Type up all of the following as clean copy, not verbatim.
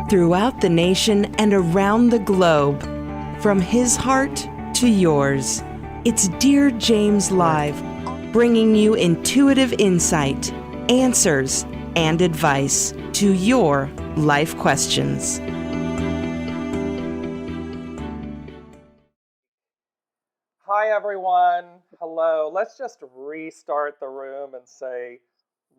throughout the nation and around the globe. From his heart to yours, it's Dear James Live, bringing you intuitive insight, answers, and advice to your life questions. Hi, everyone. Hello. Let's just restart the room and say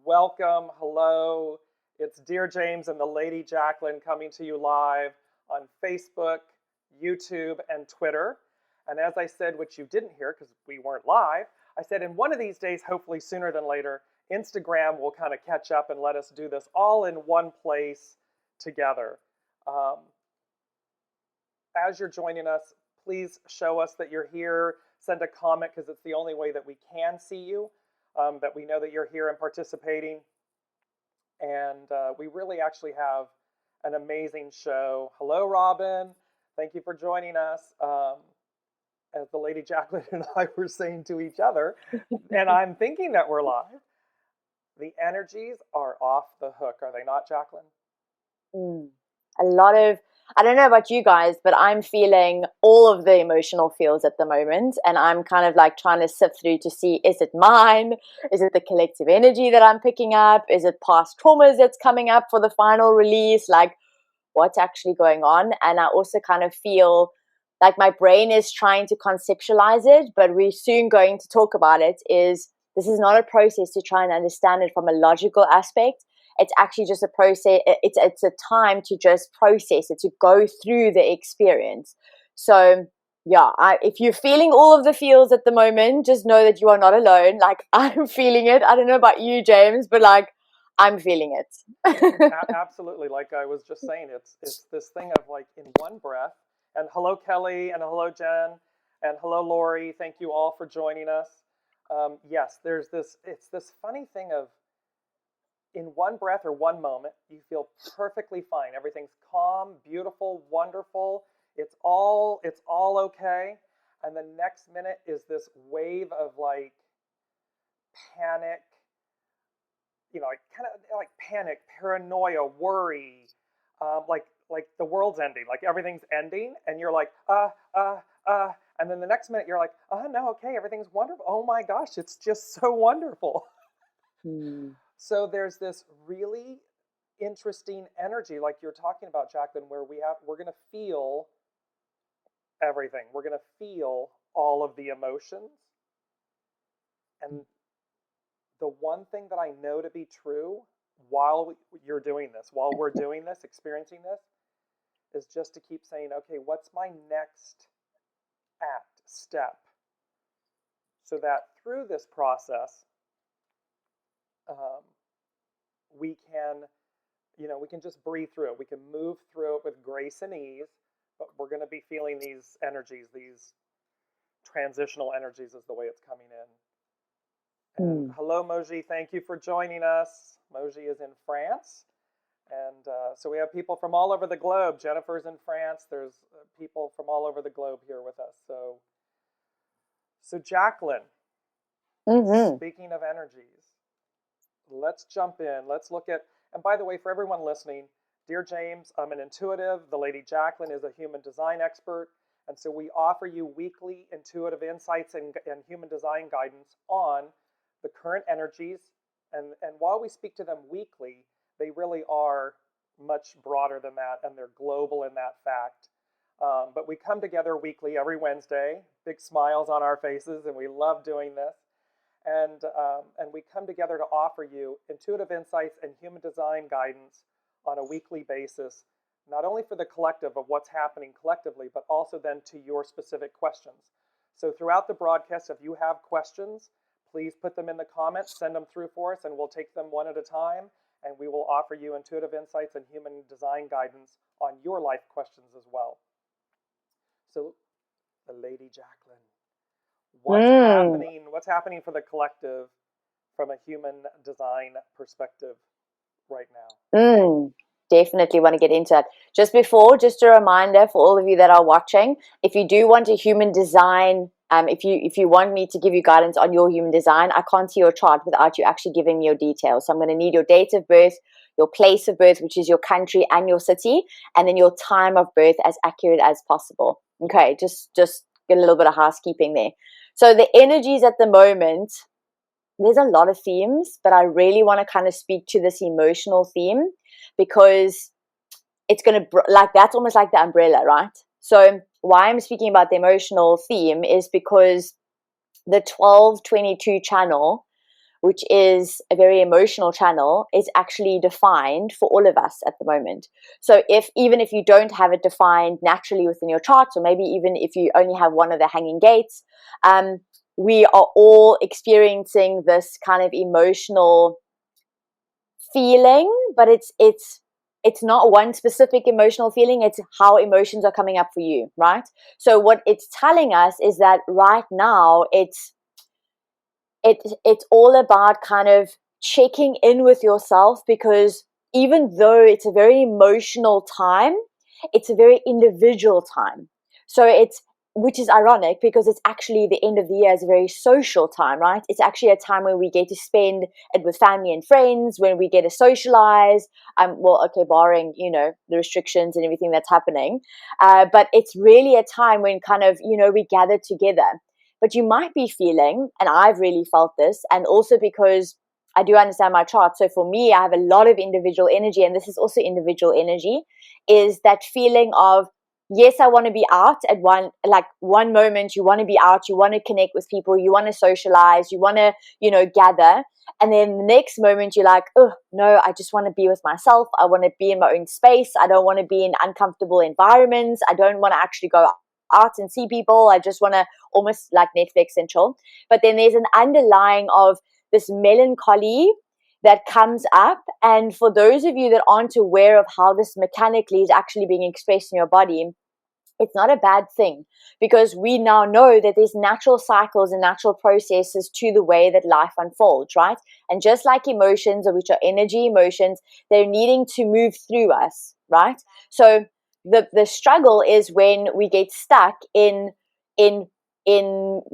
welcome. Hello. It's Dear James and the Lady Jaclyn coming to you live on Facebook, YouTube, and Twitter. And as I said, which you didn't hear because we weren't live, I said in one of these days, hopefully sooner than later, Instagram will kind of catch up and let us do this all in one place together. As you're joining us, please show us that you're here. Send a comment because it's the only way that we can see you, that we know that you're here and participating. And we really actually have an amazing show. Hello, Robin. Thank you for joining us. As the Lady Jaclyn and I were saying to each other, and I'm thinking that we're live, the energies are off the hook, are they not, Jaclyn? A lot of, I don't know about you guys, but I'm feeling all of the emotional feels at the moment. And I'm kind of like trying to sift through to see, is it mine? Is it the collective energy that I'm picking up? Is it past traumas that's coming up for the final release? Like, what's actually going on? And I also kind of feel like my brain is trying to conceptualize it, but we're soon going to talk about it. This is not a process to try and understand it from a logical aspect. It's actually just a process. It's a time to just process it, to go through the experience. So yeah, if you're feeling all of the feels at the moment, just know that you are not alone. Like, I'm feeling it. I don't know about you, James, but like, I'm feeling it. Absolutely. Like I was just saying, it's this thing of like in one breath. And hello, Kelly, and hello, Jen, and hello, Lori. Thank you all for joining us. Yes, it's this funny thing of in one breath or one moment, you feel perfectly fine. Everything's calm, beautiful, wonderful. It's all okay. And the next minute is this wave of like panic, like kind of like panic, paranoia, worry, like the world's ending, like everything's ending, and you're like, and then the next minute you're like, no, okay, everything's wonderful. Oh my gosh, it's just so wonderful. So there's this really interesting energy, like you're talking about, Jaclyn, where we're going to feel everything. We're going to feel all of the emotions. And the one thing that I know to be true while you're doing this, while we're doing this, experiencing this, is just to keep saying, okay, what's my next step? So that through this process, we can just breathe through it. We can move through it with grace and ease, but we're going to be feeling these energies, these transitional energies is the way it's coming in. And hello, Moji. Thank you for joining us. Moji is in France. And so we have people from all over the globe. Jennifer's in France. There's people from all over the globe here with us. So Jaclyn, speaking of energies, let's jump in. Let's look at, and by the way, for everyone listening, Dear James, I'm an intuitive. The Lady Jaclyn is a human design expert. And so we offer you weekly intuitive insights and human design guidance on the current energies. And while we speak to them weekly, they really are much broader than that, and they're global in that fact. But we come together weekly every Wednesday, big smiles on our faces, and we love doing this. And we come together to offer you intuitive insights and human design guidance on a weekly basis, not only for the collective of what's happening collectively, but also then to your specific questions. So throughout the broadcast, if you have questions, please put them in the comments, send them through for us, and we'll take them one at a time. And we will offer you intuitive insights and human design guidance on your life questions as well. So, the Lady Jaclyn, what's happening for the collective from a human design perspective right now? Definitely want to get into it. Just a reminder for all of you that are watching, if you do want a human design If you want me to give you guidance on your human design, I can't see your chart without you actually giving me your details. So I'm going to need your date of birth, your place of birth, which is your country and your city, and then your time of birth as accurate as possible. Okay, just get a little bit of housekeeping there. So the energies at the moment, there's a lot of themes, but I really want to kind of speak to this emotional theme because it's going to, like, that's almost like the umbrella, right? So why I'm speaking about the emotional theme is because the 1222 channel, which is a very emotional channel, is actually defined for all of us at the moment. So even if you don't have it defined naturally within your chart, or maybe even if you only have one of the hanging gates, we are all experiencing this kind of emotional feeling, but it's not one specific emotional feeling, it's how emotions are coming up for you, right? So what it's telling us is that right now it's all about kind of checking in with yourself, because even though it's a very emotional time, it's a very individual time. So which is ironic because it's actually the end of the year is a very social time, right? It's actually a time when we get to spend it with family and friends, when we get to socialize. Well, okay, barring, the restrictions and everything that's happening. But it's really a time when kind of, we gather together. But you might be feeling, and I've really felt this, and also because I do understand my chart. So for me, I have a lot of individual energy, and this is also individual energy, is that feeling of, yes, I want to be out at one moment, you want to be out, you want to connect with people, you want to socialize, you want to, gather. And then the next moment you're like, oh, no, I just want to be with myself. I want to be in my own space. I don't want to be in uncomfortable environments. I don't want to actually go out and see people. I just want to almost like Netflix and chill. But then there's an underlying of this melancholy that comes up. And for those of you that aren't aware of how this mechanically is actually being expressed in your body, it's not a bad thing, because we now know that there's natural cycles and natural processes to the way that life unfolds, right? And just like emotions, which are energy emotions, they're needing to move through us, right? So the struggle is when we get stuck in the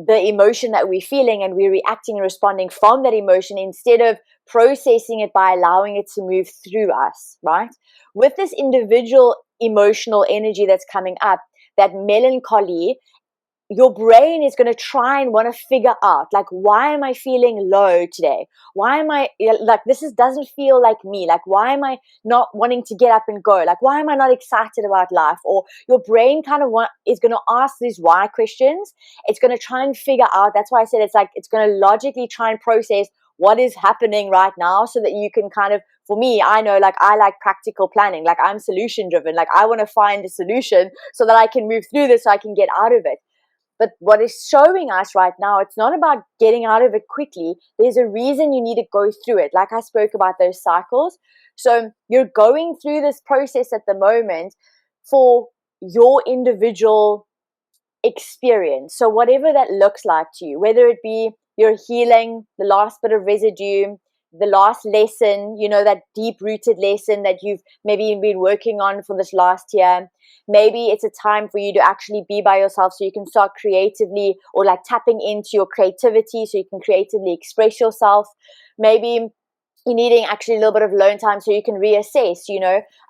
emotion that we're feeling, and we're reacting and responding from that emotion instead of processing it by allowing it to move through us, right? With this individual emotional energy that's coming up, that melancholy, your brain is going to try and want to figure out, like, why am I feeling low today? Why am I, like, doesn't feel like me? Like, why am I not wanting to get up and go? Like, why am I not excited about life? Or your brain kind of is going to ask these why questions. It's going to try and figure out. That's why I said it's going to logically try and process what is happening right now, so that you can kind of, for me, I know, like, I like practical planning. Like, I'm solution driven. Like, I want to find a solution so that I can move through this, so I can get out of it. But what is showing us right now, it's not about getting out of it quickly. There's a reason you need to go through it. Like I spoke about those cycles. So you're going through this process at the moment for your individual experience. So whatever that looks like to you, whether it be your healing, the last bit of residue, the last lesson, that deep-rooted lesson that you've maybe been working on for this last year. Maybe it's a time for you to actually be by yourself, so you can start creatively, or like tapping into your creativity so you can creatively express yourself. Maybe you're needing actually a little bit of alone time so you can reassess,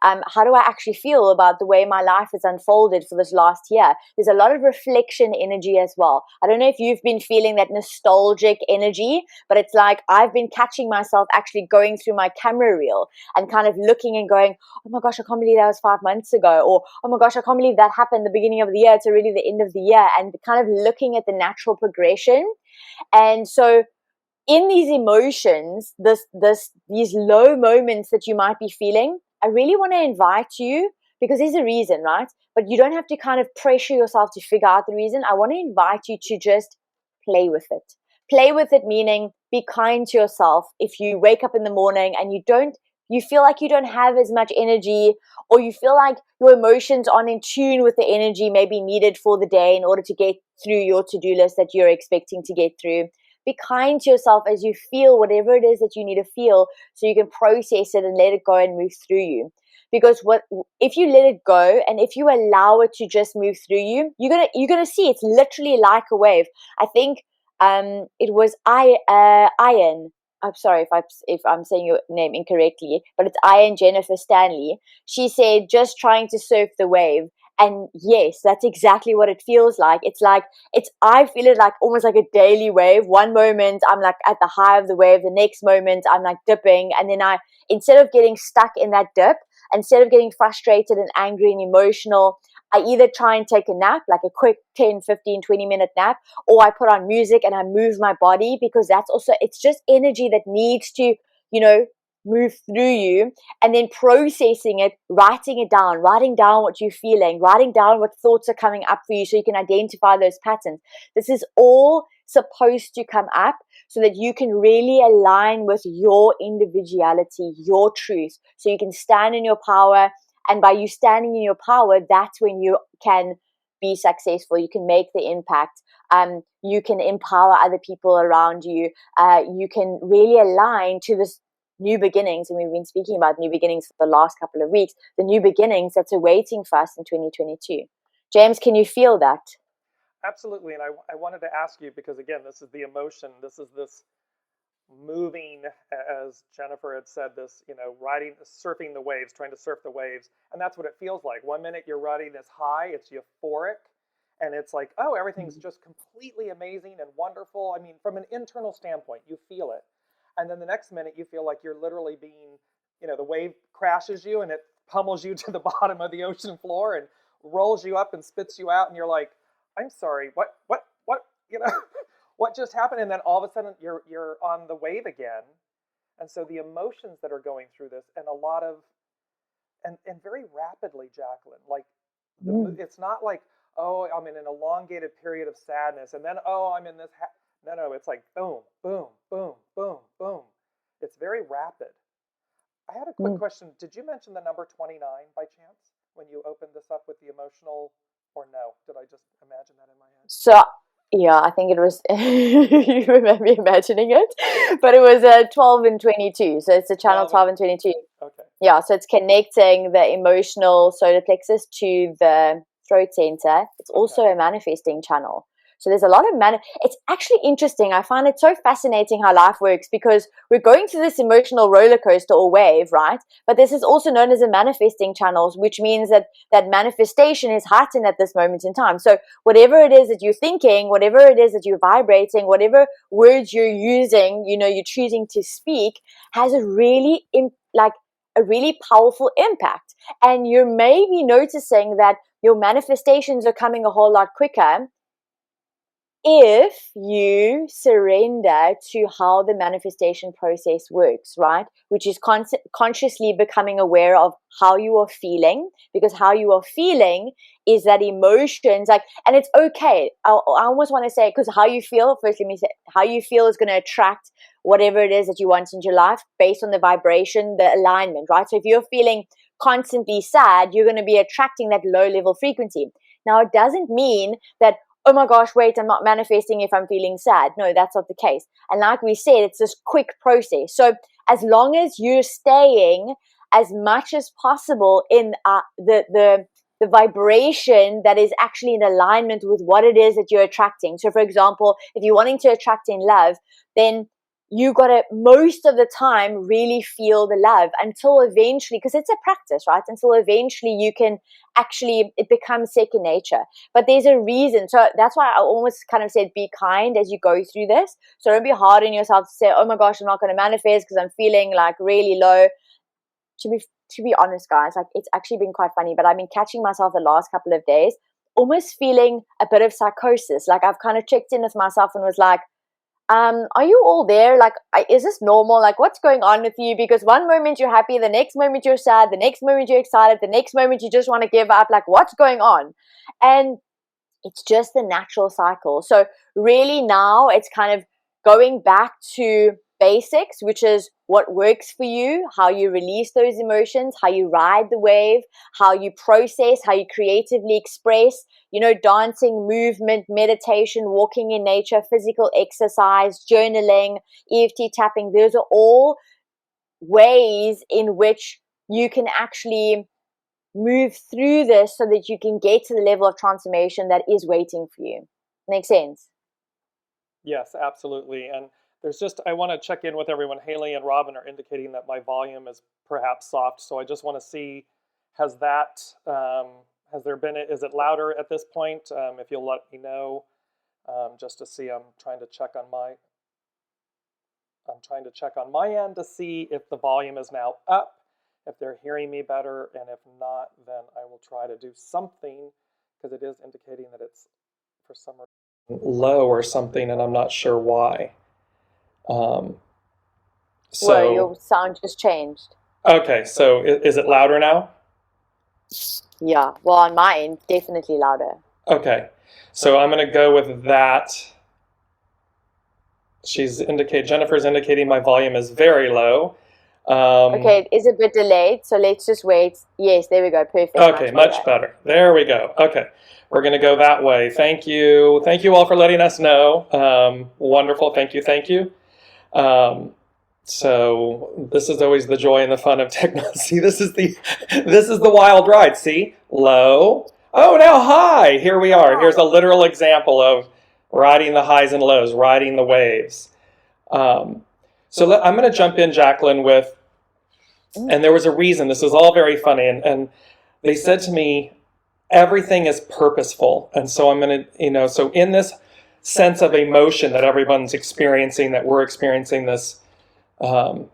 how do I actually feel about the way my life has unfolded for this last year? There's a lot of reflection energy as well. I don't know if you've been feeling that nostalgic energy, but it's like I've been catching myself actually going through my camera reel and kind of looking and going, oh my gosh, I can't believe that was 5 months ago. Or, oh my gosh, I can't believe that happened the beginning of the year. It's already the end of the year. And kind of looking at the natural progression. And so in these emotions, these low moments that you might be feeling, I really want to invite you, because there's a reason, right? But you don't have to kind of pressure yourself to figure out the reason. I want to invite you to just play with it. Play with it, meaning be kind to yourself. If you wake up in the morning and you feel like you don't have as much energy, or you feel like your emotions aren't in tune with the energy maybe needed for the day in order to get through your to-do list that you're expecting to get through. Be kind to yourself as you feel whatever it is that you need to feel, so you can process it and let it go and move through you. because if you let it go and if you allow it to just move through you, you're gonna see it's literally like a wave. I think it was Ian. I'm sorry if I'm saying your name incorrectly, but it's Ian Jennifer Stanley. She said just trying to surf the wave. And yes, that's exactly what it feels like. I feel it like almost like a daily wave. One moment I'm like at the high of the wave, the next moment I'm like dipping, and then instead of getting stuck in that dip, instead of getting frustrated and angry and emotional, I either try and take a nap, like a quick 10, 15, 20-minute nap, or I put on music and I move my body, because it's just energy that needs to, move through you, and then processing it, writing down what you're feeling, writing down what thoughts are coming up for you so you can identify those patterns. This is all supposed to come up so that you can really align with your individuality, your truth, so you can stand in your power. And by you standing in your power, that's when you can be successful. You can make the impact. You can empower other people around you. You can really align to this new beginnings, and we've been speaking about new beginnings for the last couple of weeks, the new beginnings that's awaiting for us in 2022. James, can you feel that? Absolutely. And I wanted to ask you, because again, this is the emotion, this is this moving, as Jennifer had said, this, surfing the waves, trying to surf the waves. And that's what it feels like. 1 minute you're riding this high, it's euphoric, and it's like, oh, everything's just completely amazing and wonderful. I mean, from an internal standpoint, you feel it. And then the next minute you feel like you're literally being, the wave crashes you and it pummels you to the bottom of the ocean floor and rolls you up and spits you out. And you're like, I'm sorry, what, what just happened? And then all of a sudden you're on the wave again. And so the emotions that are going through this, and a lot of, and very rapidly, Jaclyn, like it's not like, oh, I'm in an elongated period of sadness. And then, oh, I'm in this, no, it's like boom, boom, boom, boom, boom. It's very rapid. I had a quick question. Did you mention the number 29 by chance when you opened this up with the emotional, or no? Did I just imagine that in my head? So, yeah, I think it was, you remember imagining it, but it was 12 and 22. So it's the channel 12 and 22. Okay. Yeah, so it's connecting the emotional solar plexus to the throat center. It's also a manifesting channel. So there's a lot of it's actually interesting. I find it so fascinating how life works, because we're going through this emotional roller coaster or wave, right? But this is also known as a manifesting channels, which means that manifestation is heightened at this moment in time. So whatever it is that you're thinking, whatever it is that you're vibrating, whatever words you're using, you're choosing to speak, has a really powerful impact. And you may be noticing that your manifestations are coming a whole lot quicker if you surrender to how the manifestation process works, right? Which is consciously becoming aware of how you are feeling, because how you are feeling is that emotions, and it's okay. I almost want to say, because how you feel, first let me say, how you feel is going to attract whatever it is that you want in your life based on the vibration, the alignment, right? So if you're feeling constantly sad, you're going to be attracting that low level frequency. Now, it doesn't mean that, oh my gosh, wait, I'm not manifesting if I'm feeling sad. No, that's not the case. And like we said, it's this quick process. So as long as you're staying as much as possible in the vibration that is actually in alignment with what it is that you're attracting. So for example, if you're wanting to attract in love, then you got to most of the time really feel the love until eventually, because it's a practice, right? Until eventually you can actually, it becomes second nature. But there's a reason. So that's why I almost kind of said be kind as you go through this. So don't be hard on yourself to say, oh my gosh, I'm not going to manifest because I'm feeling like really low. To be honest, guys, it's actually been quite funny, but I've been catching myself the last couple of days almost feeling a bit of psychosis. Like I've kind of checked in with myself and was like, are you all there? Like, is this normal? Like, what's going on with you? Because one moment you're happy, the next moment you're sad, the next moment you're excited, the next moment you just want to give up. Like, what's going on? And it's just the natural cycle. So really now it's kind of going back to basics, which is what works for you, how you release those emotions, how you ride the wave, how you process, how you creatively express, dancing, movement, meditation, walking in nature, physical exercise, journaling, EFT tapping. Those are all ways in which you can actually move through this so that you can get to the level of transformation that is waiting for you. Makes sense? Yes, absolutely. And there's just, I want to check in with everyone. Haley and Robin are indicating that my volume is perhaps soft. So I just want to see, has there been, is it louder at this point? If you'll let me know, just to see, I'm trying to check on my end to see if the volume is now up, if they're hearing me better, and if not, then I will try to do something, because it is indicating that it's for some reason low or something, and I'm not sure why. Well, your sound just changed. Okay, so is it louder now? Yeah, well, on my end, definitely louder. Okay, so I'm going to go with that. Jennifer's indicating my volume is very low. Okay, it is a bit delayed, so let's just wait. Yes, there we go. Perfect. Okay, much better. There we go. Okay, we're going to go that way. Thank you. Thank you all for letting us know. Wonderful. Thank you. Thank you. So this is always the joy and the fun of technology. This is the wild ride. See, low. Oh, now high. Here we are. Here's a literal example of riding the highs and lows, riding the waves. So I'm going to jump in, Jaclyn, with, and there was a reason. This is all very funny, and they said to me, everything is purposeful. And so I'm going to, so in this sense of emotion that everyone's experiencing, that we're experiencing this, and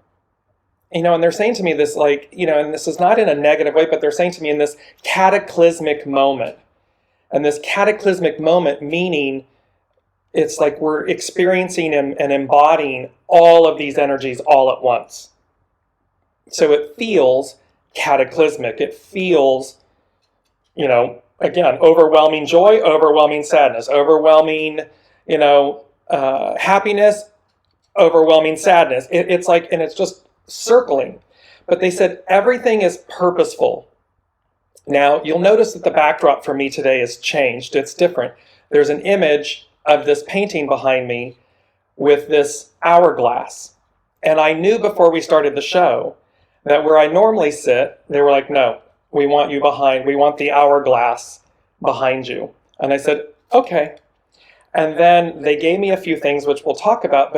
they're saying to me this, and this is not in a negative way, but they're saying to me in this cataclysmic moment. And this cataclysmic moment meaning it's like we're experiencing and embodying all of these energies all at once. So it feels cataclysmic. It feels, again, overwhelming joy, overwhelming sadness, overwhelming, happiness, overwhelming sadness. It's like, and it's just circling. But they said everything is purposeful. Now, you'll notice that the backdrop for me today has changed. It's different. There's an image of this painting behind me with this hourglass. And I knew before we started the show that where I normally sit, they were like, no, we want you behind. We want the hourglass behind you. And I said, okay. And then they gave me a few things, which we'll talk about,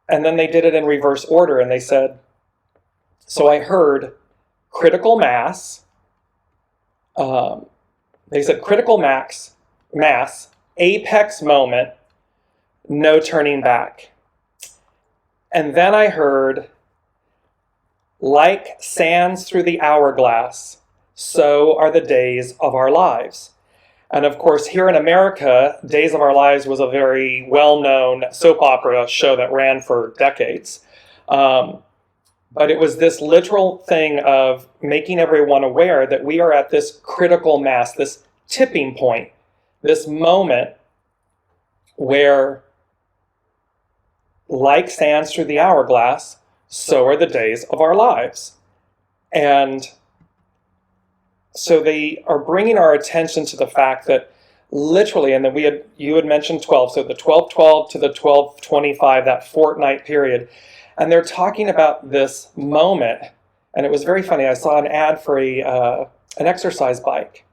and then they did it in reverse order. And they said, so I heard critical mass. They said critical mass, apex moment, no turning back. And then I heard, like sands through the hourglass, so are the days of our lives. And of course, here in America, Days of Our Lives was a very well-known soap opera show that ran for decades. But it was this literal thing of making everyone aware that we are at this critical mass, this tipping point, this moment where, like sands through the hourglass, so are the days of our lives. And so they are bringing our attention to the fact that literally, and then you had mentioned 12, so the 12-12 to the 12-25, that fortnight period, and they're talking about this moment, and it was very funny. I saw an ad for an exercise bike,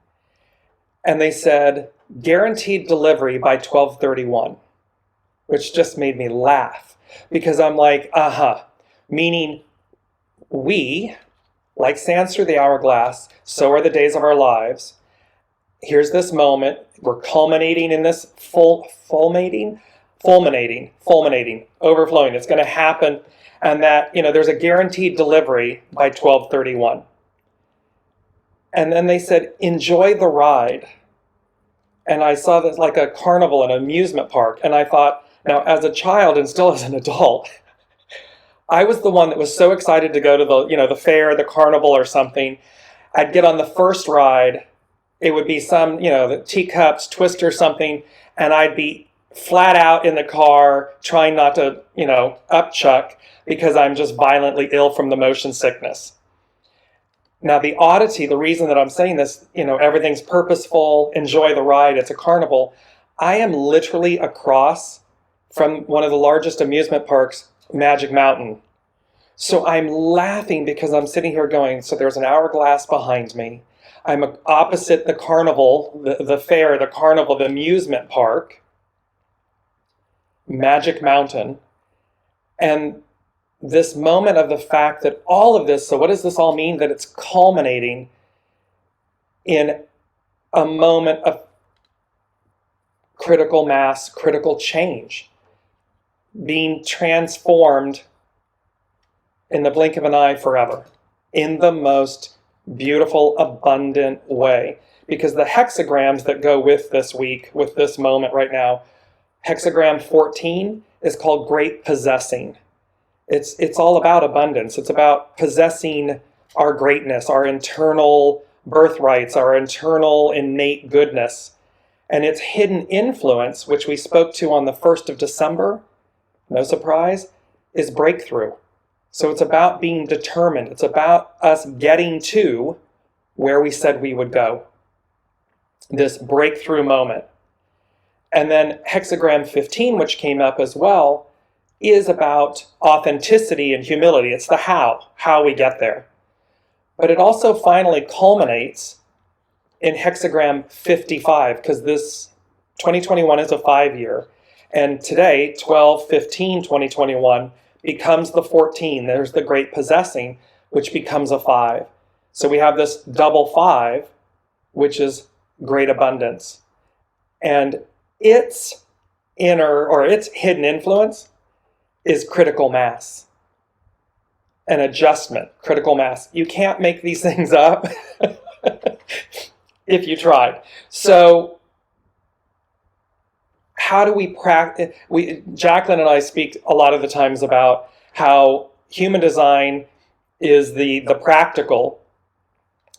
and they said, guaranteed delivery by 12/31, which just made me laugh, because I'm like, meaning we, like sands through the hourglass, so are the days of our lives. Here's this moment. We're culminating in this fulminating, overflowing. It's going to happen. And that, there's a guaranteed delivery by 12/31. And then they said, enjoy the ride. And I saw this like a carnival, an amusement park. And I thought, now as a child and still as an adult, I was the one that was so excited to go to the fair, the carnival or something. I'd get on the first ride. It would be some, the teacups, twist or something. And I'd be flat out in the car trying not to, upchuck because I'm just violently ill from the motion sickness. Now the oddity, the reason that I'm saying this, everything's purposeful, enjoy the ride, it's a carnival. I am literally across from one of the largest amusement parks, Magic Mountain. So I'm laughing because I'm sitting here going, so there's an hourglass behind me. I'm opposite the carnival, the fair, the carnival, the amusement park, Magic Mountain. And this moment of the fact that all of this, so what does this all mean? That it's culminating in a moment of critical mass, critical change, being transformed in the blink of an eye forever, in the most beautiful, abundant way. Because the hexagrams that go with this week, with this moment right now, hexagram 14 is called Great Possessing. It's all about abundance. It's about possessing our greatness, our internal birthrights, our internal innate goodness. And its hidden influence, which we spoke to on the 1st of December, no surprise, is breakthrough. So it's about being determined. It's about us getting to where we said we would go. This breakthrough moment. And then hexagram 15, which came up as well, is about authenticity and humility. It's the how we get there. But it also finally culminates in hexagram 55, because this 2021 is a 5-year. And today, 12/15/2021, becomes the 14. There's the Great Possessing, which becomes a 5. So we have this double 5, which is great abundance. And its inner, or its hidden influence, is critical mass. An adjustment, critical mass. You can't make these things up if you tried. So how do we practice? Jaclyn and I speak a lot of the times about how human design is the practical,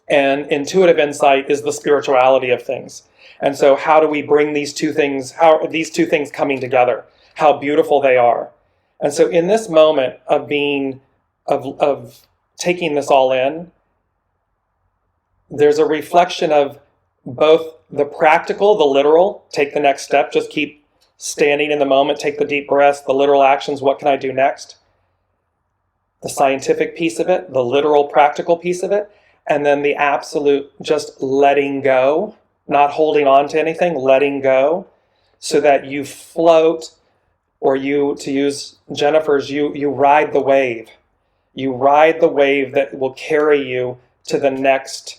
and intuitive insight is the spirituality of things. And so how do we bring these two things, how are these two things coming together? How beautiful they are. And so in this moment of being, of taking this all in, there's a reflection of both the practical, the literal, take the next step, just keep standing in the moment, take the deep breaths, the literal actions, what can I do next? The scientific piece of it, the literal practical piece of it, and then the absolute just letting go, not holding on to anything, letting go, so that you float, or you, to use Jennifer's, you ride the wave. You ride the wave that will carry you to the next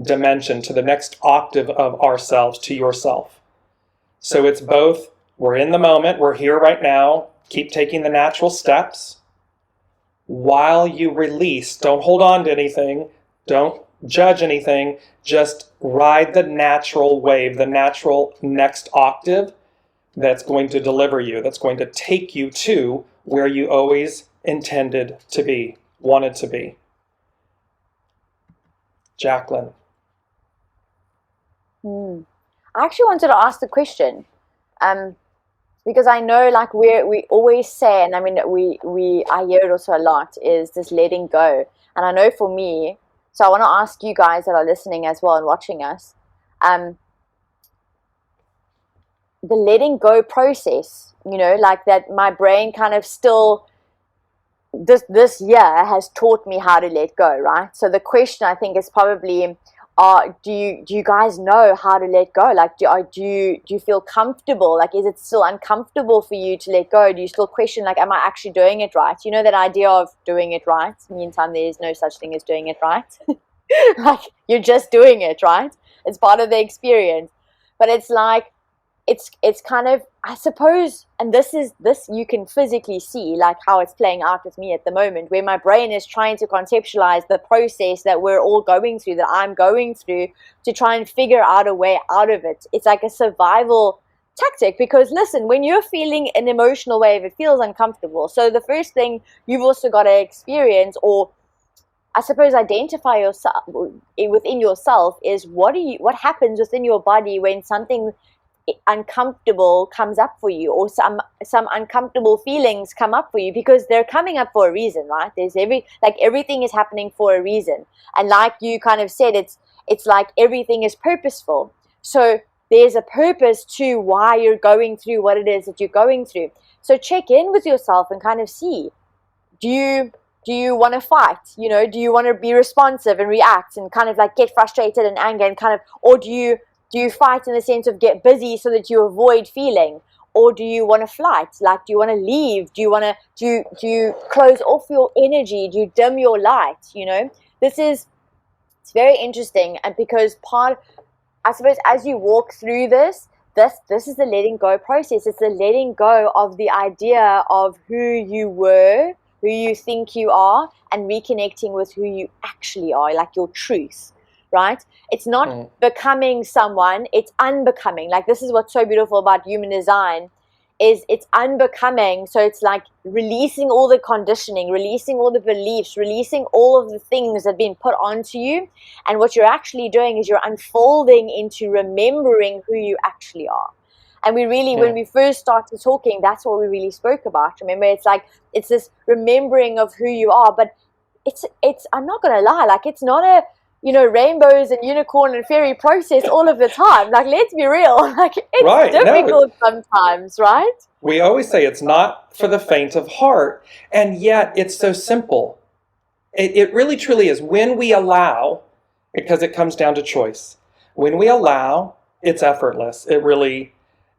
dimension, to the next octave of ourselves, to yourself. So it's both, we're in the moment, we're here right now, keep taking the natural steps. While you release, don't hold on to anything, don't judge anything, just ride the natural wave, the natural next octave that's going to deliver you, that's going to take you to where you always intended to be, wanted to be. Jaclyn. I actually wanted to ask the question, because I know, like, we always say, and I mean, I hear it also a lot, is this letting go. And I know for me, so I want to ask you guys that are listening as well and watching us, the letting go process, you know, like that my brain kind of still, this year has taught me how to let go, right? So the question, I think, is probably, do you guys know how to let go? Like, do you feel comfortable? Like, is it still uncomfortable for you to let go? Do you still question, like, am I actually doing it right? You know, that idea of doing it right. Meantime, there is no such thing as doing it right. Like, you're just doing it, right? It's part of the experience. But it's like, it's kind of, I suppose, and this you can physically see, like, how it's playing out with me at the moment, where my brain is trying to conceptualize the process that we're all going through, that I'm going through, to try and figure out a way out of it. It's like a survival tactic, because listen, when you're feeling an emotional wave, it feels uncomfortable. So the first thing you've also got to experience, or I suppose identify yourself within yourself, is what happens within your body when something uncomfortable comes up for you, or some uncomfortable feelings come up for you, because they're coming up for a reason, right? There's everything is happening for a reason, and like you kind of said, it's like everything is purposeful. So there's a purpose to why you're going through what it is that you're going through. So check in with yourself and kind of see, do Do you want to fight? You know, do you want to be responsive and react and kind of like get frustrated and anger and kind of, or do you fight in the sense of get busy so that you avoid feeling? Or do you want to flight? Like, do you want to leave? Do you close off your energy? Do you dim your light? You know, it's very interesting. And because I suppose as you walk through this is the letting go process. It's the letting go of the idea of who you were, who you think you are, and reconnecting with who you actually are, like your truth, right? It's not becoming someone, it's unbecoming. Like, this is what's so beautiful about human design, is it's unbecoming. So it's like releasing all the conditioning, releasing all the beliefs, releasing all of the things that have been put onto you. And what you're actually doing is you're unfolding into remembering who you actually are. And we really, when we first started talking, that's what we really spoke about. Remember, it's like, it's this remembering of who you are. But it's I'm not going to lie, like, it's not a, you know, rainbows and unicorn and fairy process all of the time. Like, let's be real. Like, it's difficult sometimes, right? We always say it's not for the faint of heart. And yet it's so simple. It really truly is. When we allow, because it comes down to choice. When we allow, it's effortless. It really,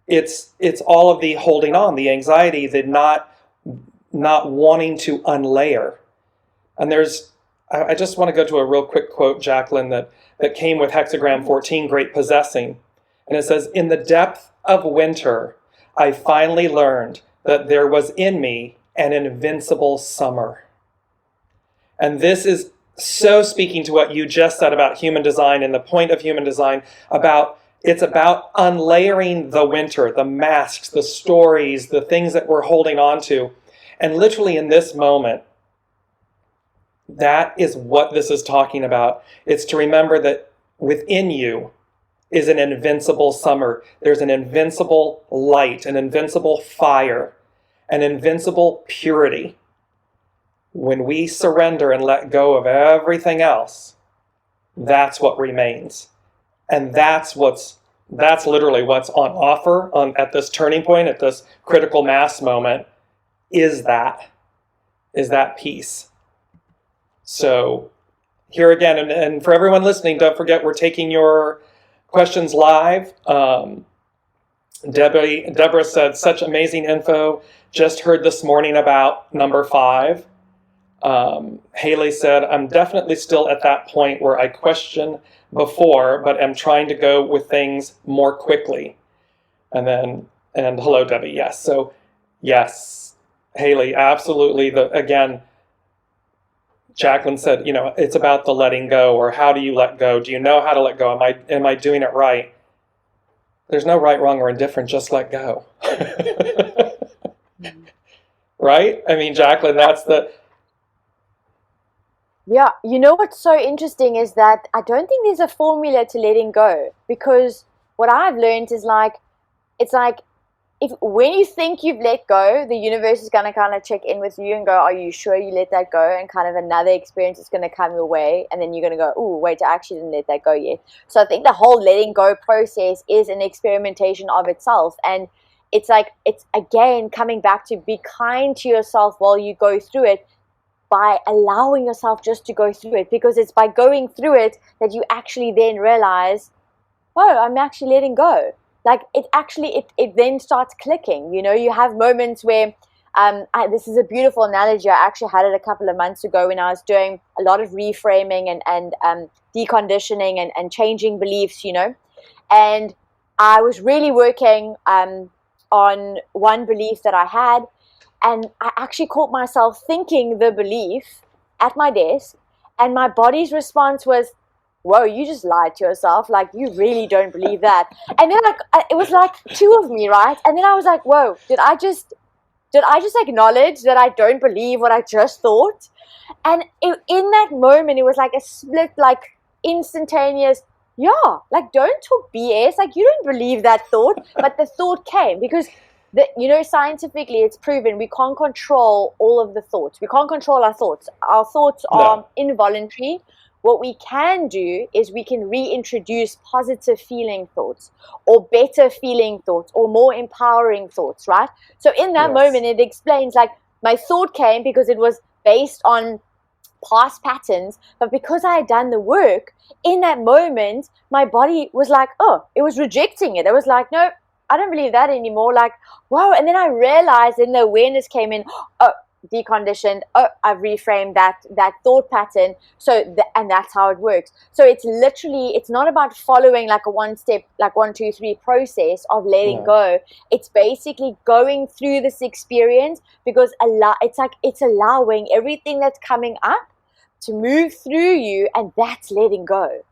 it's all of the holding on, the anxiety, the not wanting to unlayer. And I just want to go to a real quick quote, Jaclyn, that came with hexagram 14, Great Possessing. And it says, in the depth of winter, I finally learned that there was in me an invincible summer. And this is so speaking to what you just said about human design and the point of human design, it's about unlayering the winter, the masks, the stories, the things that we're holding on to. And literally in this moment, that is what this is talking about. It's to remember that within you is an invincible summer. There's an invincible light, an invincible fire, an invincible purity. When we surrender and let go of everything else, that's what remains. And that's literally what's on offer at this turning point, at this critical mass moment, is that peace. So here again, and for everyone listening, don't forget we're taking your questions live. Deborah said, such amazing info. Just heard this morning about number 5. Haley said, I'm definitely still at that point where I question before, but am trying to go with things more quickly. And hello, Debbie. Yes. So yes, Haley, absolutely. Again, Jaclyn said, you know, it's about the letting go, or how do you let go? Do you know how to let go? Am I doing it right? There's no right, wrong, or indifferent. Just let go. Right? I mean, Jaclyn, that's Yeah, you know what's so interesting is that I don't think there's a formula to letting go, because what I've learned is like, it's like, when you think you've let go, the universe is going to kind of check in with you and go, are you sure you let that go? And kind of another experience is going to come your way. And then you're going to go, oh, wait, I actually didn't let that go yet. So I think the whole letting go process is an experimentation of itself. And it's like, it's again coming back to be kind to yourself while you go through it, by allowing yourself just to go through it. Because it's by going through it that you actually then realize, oh, I'm actually letting go. Like, it then starts clicking. You know, you have moments where, this is a beautiful analogy. I actually had it a couple of months ago when I was doing a lot of reframing and deconditioning and changing beliefs, you know. And I was really working on one belief that I had, and I actually caught myself thinking the belief at my desk, and my body's response was, whoa, you just lied to yourself. Like, you really don't believe that. And then it was like 2 of me, right? And then I was like, whoa, did I just acknowledge that I don't believe what I just thought? And in that moment, it was like a split, like instantaneous, yeah, like, don't talk BS. Like, you don't believe that thought. But the thought came because, you know, scientifically it's proven we can't control all of the thoughts. We can't control our thoughts. Our thoughts are involuntary. What we can do is we can reintroduce positive feeling thoughts, or better feeling thoughts, or more empowering thoughts, right? So in that moment, it explains, like, my thought came because it was based on past patterns, but because I had done the work in that moment, my body was like, oh, it was rejecting it. It was like, no, I don't believe that anymore. Like, wow. And then I realized, and the awareness came in, oh, deconditioned, oh, I've reframed that thought pattern. So and that's how it works. So it's literally, it's not about following like a one step, like 1, 2, 3 process of letting go. It's basically going through this experience, because it's allowing everything that's coming up to move through you, and that's letting go.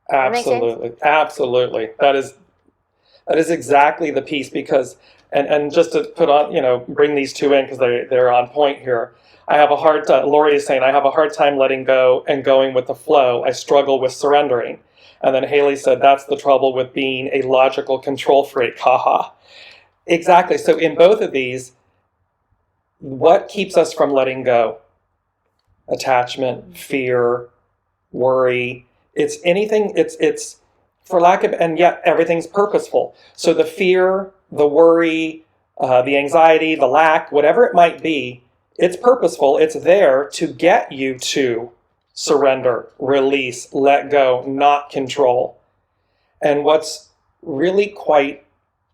Absolutely. That is exactly the piece, because and just to put on, bring these two in because they're on point here. I have a hard time, Lori is saying, I have a hard time letting go and going with the flow. I struggle with surrendering. And then Haley said, that's the trouble with being a logical control freak. Haha. Exactly. So in both of these, what keeps us from letting go? Attachment, fear, worry. It's anything, it's for lack of, and yet everything's purposeful. So the fear, the worry, the anxiety, the lack, whatever it might be, it's purposeful. It's there to get you to surrender, release, let go, not control. And what's really quite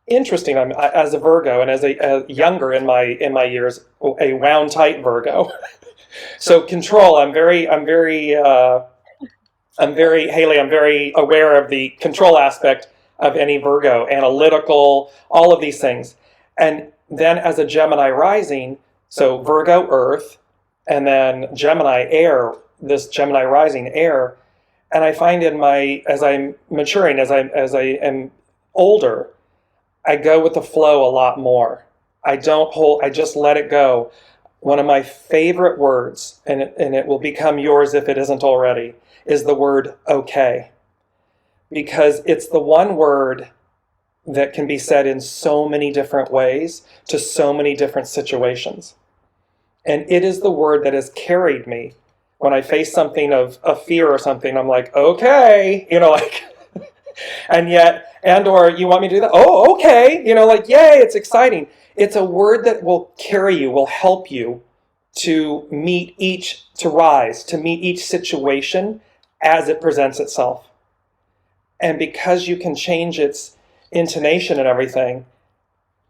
interesting, as a Virgo and as a younger in my years, a wound tight Virgo. So control, I'm very Haley, I'm very aware of the control aspect of any Virgo, analytical, all of these things. And then as a Gemini rising, so Virgo Earth, and then Gemini Air, this Gemini rising Air, and I find as I'm maturing, as I am older, I go with the flow a lot more. I just let it go. One of my favorite words, and it will become yours if it isn't already, is the word okay. Because it's the one word that can be said in so many different ways to so many different situations. And it is the word that has carried me. When I face something of fear or something, I'm like, okay, or you want me to do that? Oh, okay. Yay, it's exciting. It's a word that will carry you, will help you to meet each situation as it presents itself. And because you can change its intonation and everything,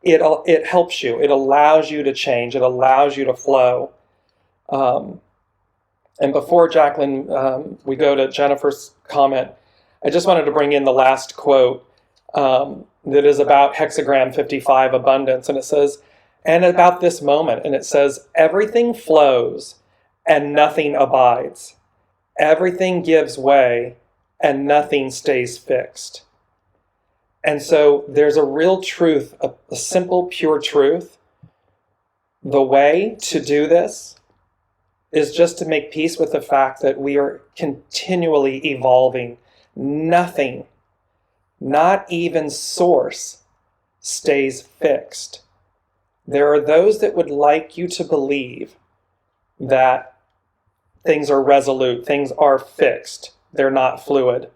it helps you. It allows you to change. It allows you to flow. And before, Jaclyn, we go to Jennifer's comment, I just wanted to bring in the last quote that is about hexagram 55, abundance. And it says, and about this moment, and it says, everything flows and nothing abides. Everything gives way and nothing stays fixed. And so there's a real truth, a simple, pure truth. The way to do this is just to make peace with the fact that we are continually evolving. Nothing, not even source, stays fixed. There are those that would like you to believe that things are resolute, things are fixed, they're not fluid.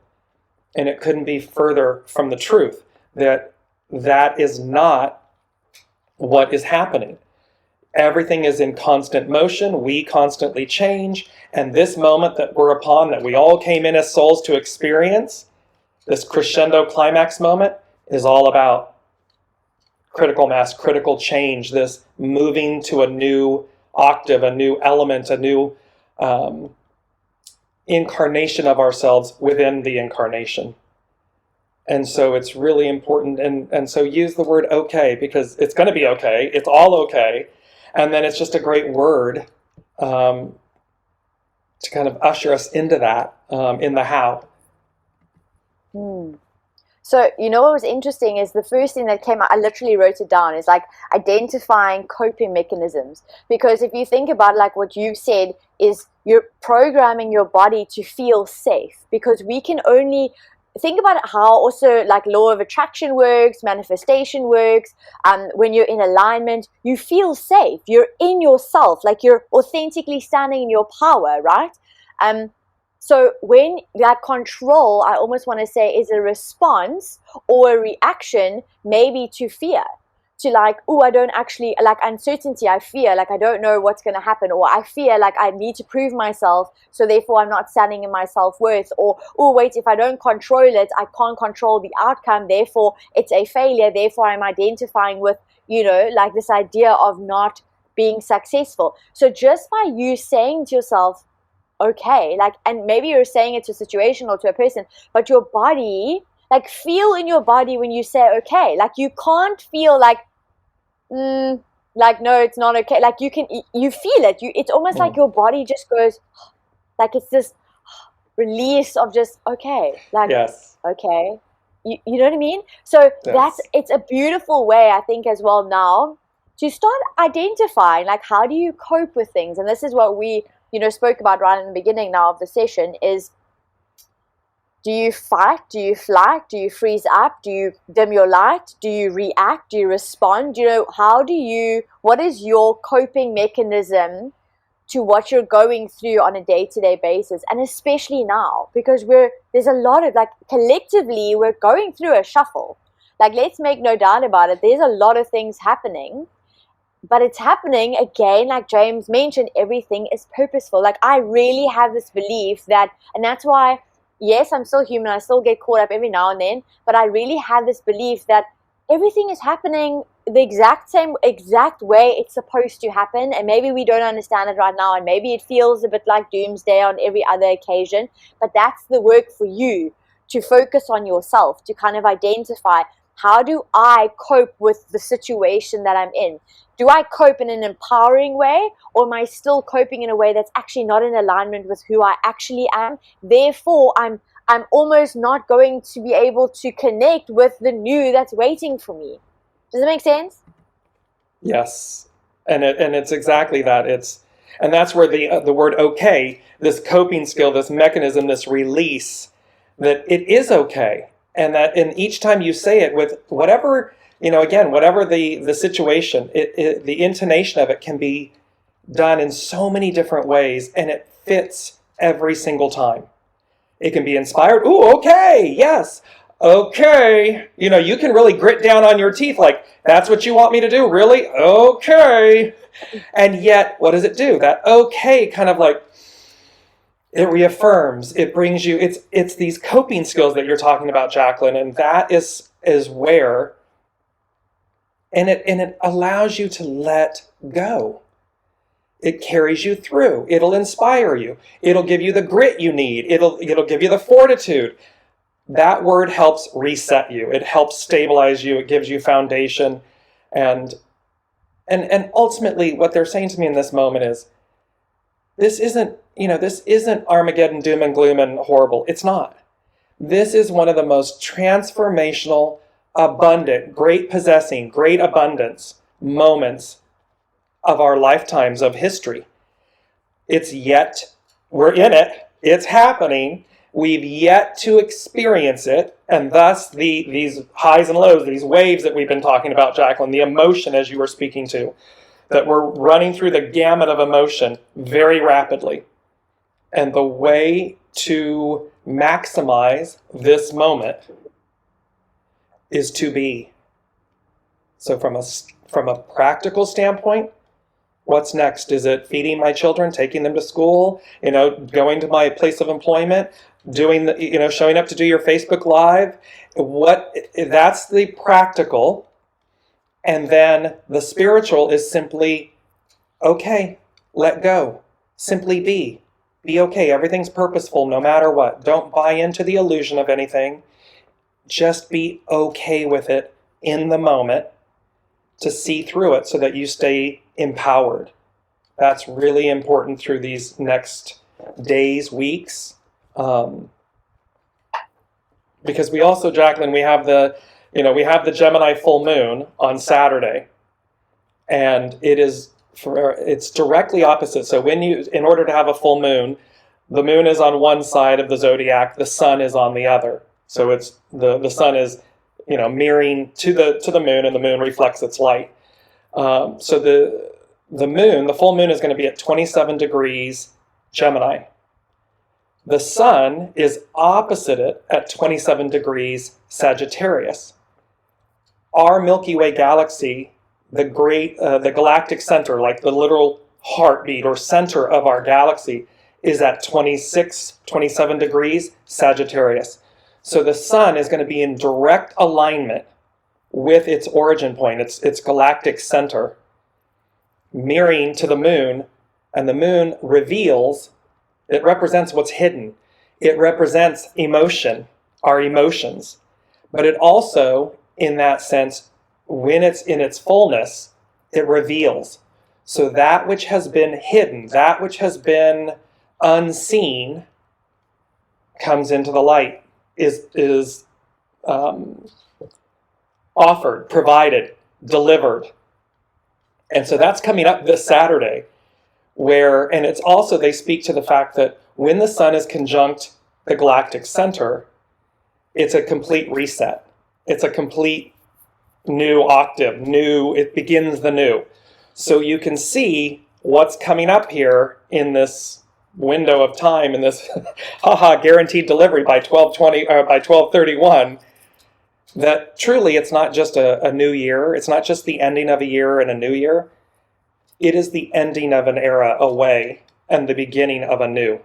And it couldn't be further from the truth that is not what is happening. Everything is in constant motion. We constantly change. And this moment that we're upon, that we all came in as souls to experience, this crescendo climax moment, is all about critical mass, critical change, this moving to a new octave, a new element, a new incarnation of ourselves within the incarnation. And so it's really important. And so use the word okay, because it's going to be okay. It's all okay. And then it's just a great word to kind of usher us into that in the how. So, what was interesting is the first thing that came out, I literally wrote it down, is like identifying coping mechanisms. Because if you think about like what you've said, is you're programming your body to feel safe, because we can only think about how also like law of attraction works, manifestation works. When you're in alignment, you feel safe. You're in yourself, like you're authentically standing in your power, right? So when that control, I almost want to say, is a response or a reaction maybe to fear, to like, oh, I don't actually, like uncertainty, I fear like I don't know what's going to happen, or I fear like I need to prove myself, so therefore I'm not standing in my self-worth, or oh wait, if I don't control it, I can't control the outcome, therefore it's a failure, therefore I'm identifying with, you know, like this idea of not being successful. So just by you saying to yourself, okay, like, and maybe you're saying it to a situation or to a person, but your body, like, feel in your body when you say okay. Like, you can't feel like like, no, it's not okay. Like, you feel it. It's almost like your body just goes, like, it's this release of just, okay, like, Yes. okay. You know what I mean? So Yes. it's a beautiful way, I think, as well now to start identifying, like, how do you cope with things? And this is what we, you know, spoke about right in the beginning now of the session is, do you fight? Do you flight? Do you freeze up? Do you dim your light? Do you react? Do you respond? You know, what is your coping mechanism to what you're going through on a day-to-day basis? And especially now, because there's a lot of, like, collectively, we're going through a shuffle. Like, let's make no doubt about it. There's a lot of things happening, but it's happening, again, like James mentioned, everything is purposeful. Like, I really have this belief that, and that's why, yes, I'm still human, I still get caught up every now and then, but I really have this belief that everything is happening the exact way it's supposed to happen, and maybe we don't understand it right now, and maybe it feels a bit like doomsday on every other occasion, but that's the work for you, to focus on yourself, to kind of identify, how do I cope with the situation that I'm in? Do I cope in an empowering way, or am I still coping in a way that's actually not in alignment with who I actually am? Therefore, I'm almost not going to be able to connect with the new that's waiting for me. Does it make sense? Yes, and it's exactly that. And that's where the word okay, this coping skill, this mechanism, this release, that it is okay, and that in each time you say it with whatever, you know, again, whatever the situation, the intonation of it can be done in so many different ways, and it fits every single time. It can be inspired. Ooh, okay, yes, okay. You know, you can really grit down on your teeth like, that's what you want me to do? Really? Okay. And yet, what does it do? That okay kind of like, it reaffirms, it brings you, it's these coping skills that you're talking about, Jaclyn, and that is where, and it allows you to let go. It carries you through. It'll inspire you. It'll give you the grit you need. It'll give you the fortitude. That word helps reset you. It helps stabilize you. It gives you foundation. And ultimately, what they're saying to me in this moment is, this isn't Armageddon, doom and gloom and horrible. It's not. This is one of the most transformational, abundant, great possessing, great abundance moments of our lifetimes of history. We're in it, it's happening, we've yet to experience it, and thus these highs and lows, these waves that we've been talking about, Jaclyn, the emotion as you were speaking to, that we're running through the gamut of emotion very rapidly. And the way to maximize this moment is to be. So from a practical standpoint, what's next? Is it feeding my children, taking them to school, going to my place of employment, showing up to do your Facebook Live? That's the practical. And then the spiritual is simply, okay, let go. Simply be. Be okay. Everything's purposeful no matter what. Don't buy into the illusion of anything. Just be okay with it in the moment to see through it so that you stay empowered. That's really important through these next days, weeks. Because we also, Jaclyn, we have the Gemini Full Moon on Saturday, and it's directly opposite. So in order to have a full moon, the moon is on one side of the zodiac, the sun is on the other. So it's the sun is, mirroring to the moon, and the moon reflects its light. So the full moon is going to be at 27 degrees Gemini. The sun is opposite it at 27 degrees Sagittarius. Our Milky Way galaxy the galactic center, like the literal heartbeat or center of our galaxy, is at 26, 27 degrees Sagittarius. So the sun is going to be in direct alignment with its origin point, its galactic center, mirroring to the moon, and the moon reveals, it represents what's hidden. It represents emotion, our emotions. But it also, in that sense, when it's in its fullness, it reveals. So that which has been hidden, that which has been unseen, comes into the light, is offered, provided, delivered. And so that's coming up this Saturday, and it's also, they speak to the fact that when the sun is conjunct the galactic center, it's a complete reset. It's a complete new octave, it begins the new. So you can see what's coming up here in this window of time, in this guaranteed delivery by 12:20 or by 12:31, that truly it's not just a new year. It's not just the ending of a year and a new year. It is the ending of an era away and the beginning of a new.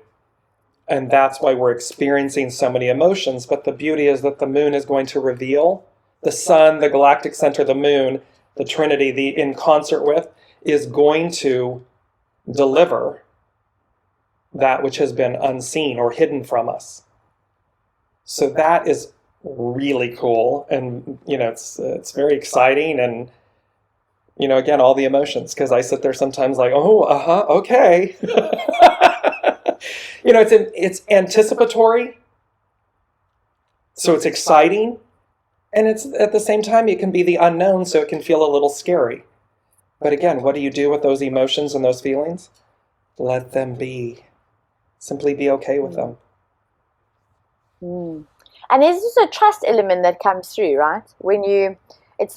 And that's why we're experiencing so many emotions. But the beauty is that the moon is going to reveal. The sun, the galactic center, the moon, the Trinity, in concert with, is going to deliver that which has been unseen or hidden from us. So that is really cool, and it's very exciting, and again, all the emotions, because I sit there sometimes like, okay. It's anticipatory, so it's exciting, and it's at the same time it can be the unknown, so it can feel a little scary. But again, what do you do with those emotions and those feelings? Let them be. Simply be okay with them. And there's also a trust element that comes through, right? It's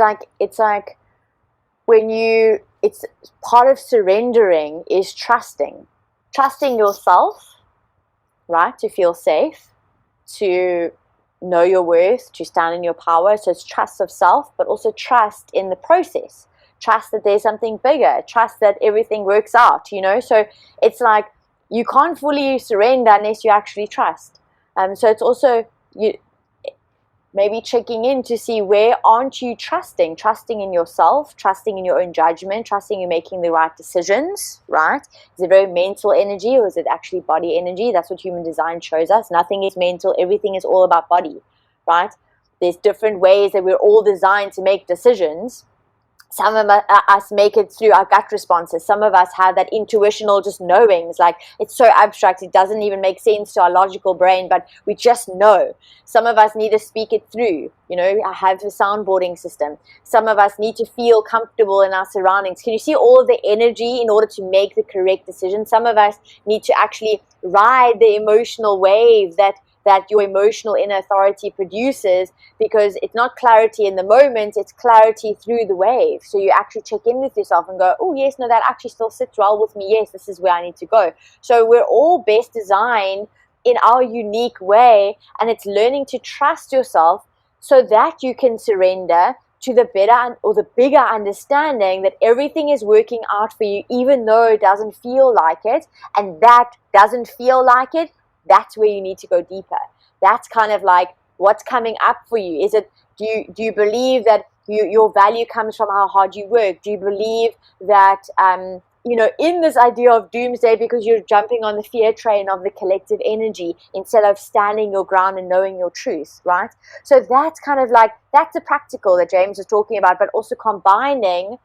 part of surrendering is trusting yourself, right? To feel safe, to know your worth, to stand in your power. So it's trust of self, but also trust in the process. Trust that there's something bigger. Trust that everything works out, So it's like you can't fully surrender unless you actually trust. So it's also you maybe checking in to see where aren't you trusting in yourself, trusting in your own judgment, trusting in making the right decisions, right? Is it very mental energy, or is it actually body energy? That's what human design shows us. Nothing is mental, everything is all about body, right? There's different ways that we're all designed to make decisions. Some of us make it through our gut responses. Some of us have that intuitional just knowings, like it's so abstract, it doesn't even make sense to our logical brain, but we just know. Some of us need to speak it through, I have a soundboarding system. Some of us need to feel comfortable in our surroundings. Can you see all of the energy in order to make the correct decision? Some of us need to actually ride the emotional wave that your emotional inner authority produces, because it's not clarity in the moment, it's clarity through the wave. So you actually check in with yourself and go, oh yes, no, that actually still sits well with me. Yes, this is where I need to go. So we're all best designed in our unique way, and it's learning to trust yourself so that you can surrender to the better or the bigger understanding that everything is working out for you, even though it doesn't feel like it. And that doesn't feel like it, that's where you need to go deeper. That's kind of like what's coming up for you. Is it, do you believe that your value comes from how hard you work? Do you believe that in this idea of doomsday, because you're jumping on the fear train of the collective energy instead of standing your ground and knowing your truth, right? So that's kind of like, that's the practical that James was talking about, but also combining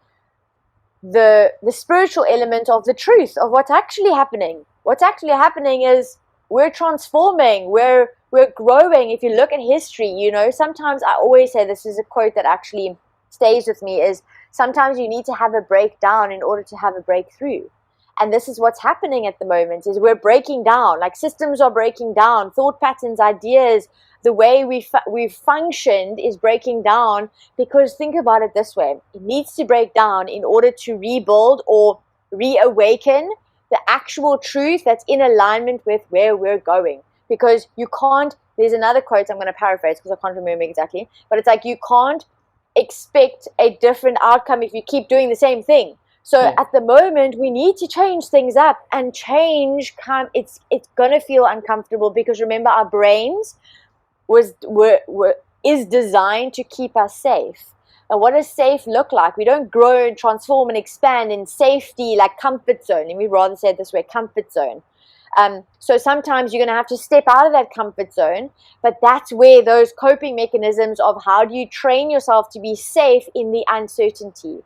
the spiritual element of the truth of what's actually happening. What's actually happening is we're transforming, we're growing. If you look at history, sometimes I always say, this is a quote that actually stays with me, is sometimes you need to have a breakdown in order to have a breakthrough. And this is what's happening at the moment, is we're breaking down, like systems are breaking down, thought patterns, ideas, the way we've functioned is breaking down, because think about it this way, it needs to break down in order to rebuild or reawaken the actual truth that's in alignment with where we're going. Because you can't, there's another quote I'm going to paraphrase because I can't remember exactly, but it's like you can't expect a different outcome if you keep doing the same thing. So at the moment, we need to change things up, and change it's going to feel uncomfortable, because remember, our brains is designed to keep us safe. And what does safe look like? We don't grow and transform and expand in safety, like comfort zone. Let me rather say it this way, comfort zone. So sometimes you're going to have to step out of that comfort zone, but that's where those coping mechanisms of how do you train yourself to be safe in the uncertainty.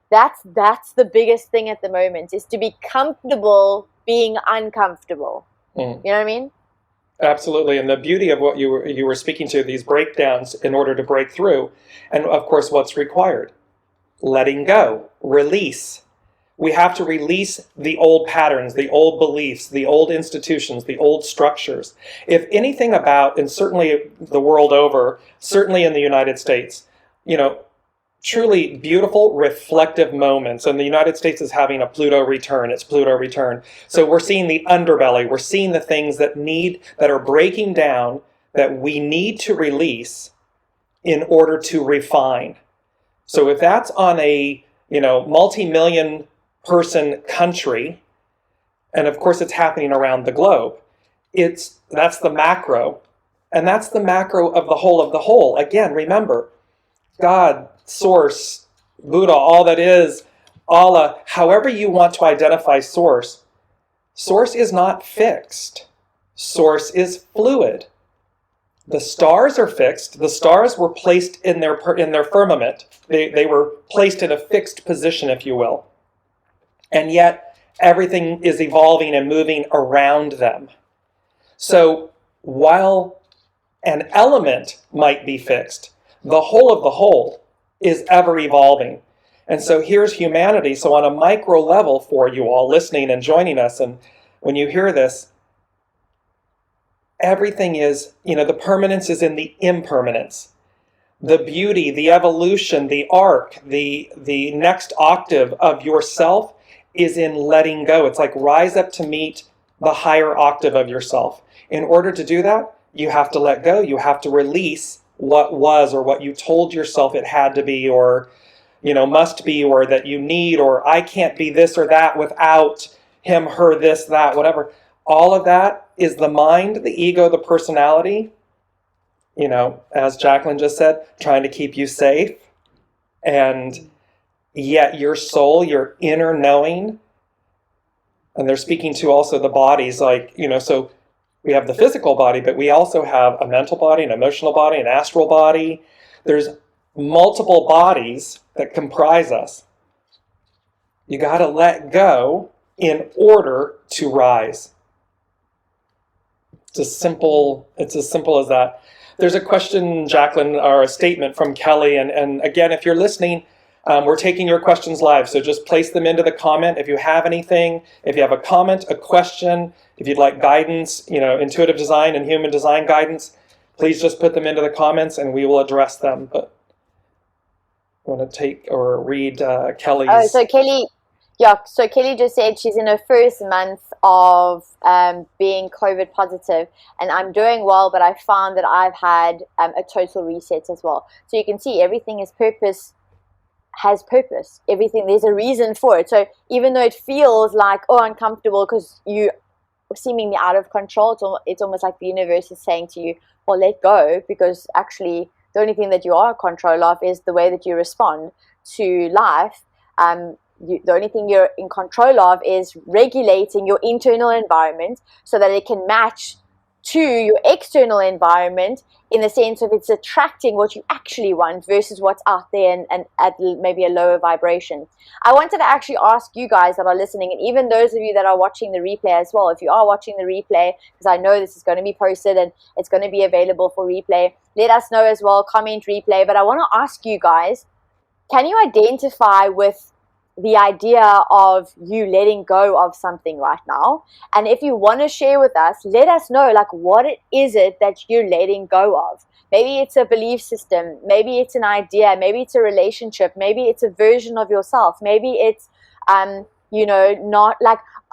That's the biggest thing at the moment, is to be comfortable being uncomfortable. You know what I mean? Absolutely. And the beauty of what you were speaking to, these breakdowns in order to break through, and of course what's required, letting go, release. We have to release the old patterns, the old beliefs, the old institutions, the old structures. If anything about, and certainly the world over, certainly in the United States, truly beautiful, reflective moments. And the United States is having a Pluto return. It's Pluto return. So we're seeing the underbelly. We're seeing the things that are breaking down, that we need to release in order to refine. So if that's on a, multi-million person country, and of course it's happening around the globe, that's the macro. And that's the macro of the whole. Again, remember, God, Source, Buddha, all that is, Allah, however you want to identify Source is not fixed. Source is fluid. The stars are fixed. The stars were placed in their firmament. They were placed in a fixed position, if you will. And yet, everything is evolving and moving around them. So, while an element might be fixed, the whole of the whole is ever evolving. And so here's humanity. So on a micro level for you all listening and joining us, and when you hear this, everything is, the permanence is in the impermanence. The beauty, the evolution, the arc, the next octave of yourself is in letting go. It's like rise up to meet the higher octave of yourself. In order to do that, you have to let go. You have to release what was, or what you told yourself it had to be, or must be, or that you need, or I can't be this or that without him, her, this, that, whatever. All of that is the mind, the ego, the personality, as Jaclyn just said, trying to keep you safe. And yet your soul, your inner knowing, and they're speaking to also the bodies, so we have the physical body, but we also have a mental body, an emotional body, an astral body. There's multiple bodies that comprise us. You got to let go in order to rise. It's as simple as that. There's a question, Jaclyn, or a statement from Kelly. And again, if you're listening, we're taking your questions live. So just place them into the comment. If you have anything, if you have a comment, a question, if you'd like guidance, intuitive design and human design guidance, please just put them into the comments and we will address them. But I want to take or read Kelly's. Oh, so Kelly just said she's in her first month of being COVID positive, and I'm doing well, but I found that I've had a total reset as well. So you can see everything has purpose. Everything, there's a reason for it. So even though it feels like, uncomfortable because you seemingly out of control, it's almost like the universe is saying to you, well, let go, because actually the only thing that you are in control of is the way that you respond to life. The only thing you're in control of is regulating your internal environment so that it can match to your external environment, in the sense of it's attracting what you actually want versus what's out there and at maybe a lower vibration. I wanted to actually ask you guys that are listening, and even those of you that are watching the replay as well, if you are watching the replay, because I know this is going to be posted and it's going to be available for replay, let us know as well, comment replay. But I want to ask you guys, can you identify with the idea of you letting go of something right now? And if you want to share with us, let us know, what is it that you're letting go of? Maybe it's a belief system, maybe it's an idea, maybe it's a relationship, maybe it's a version of yourself, maybe it's not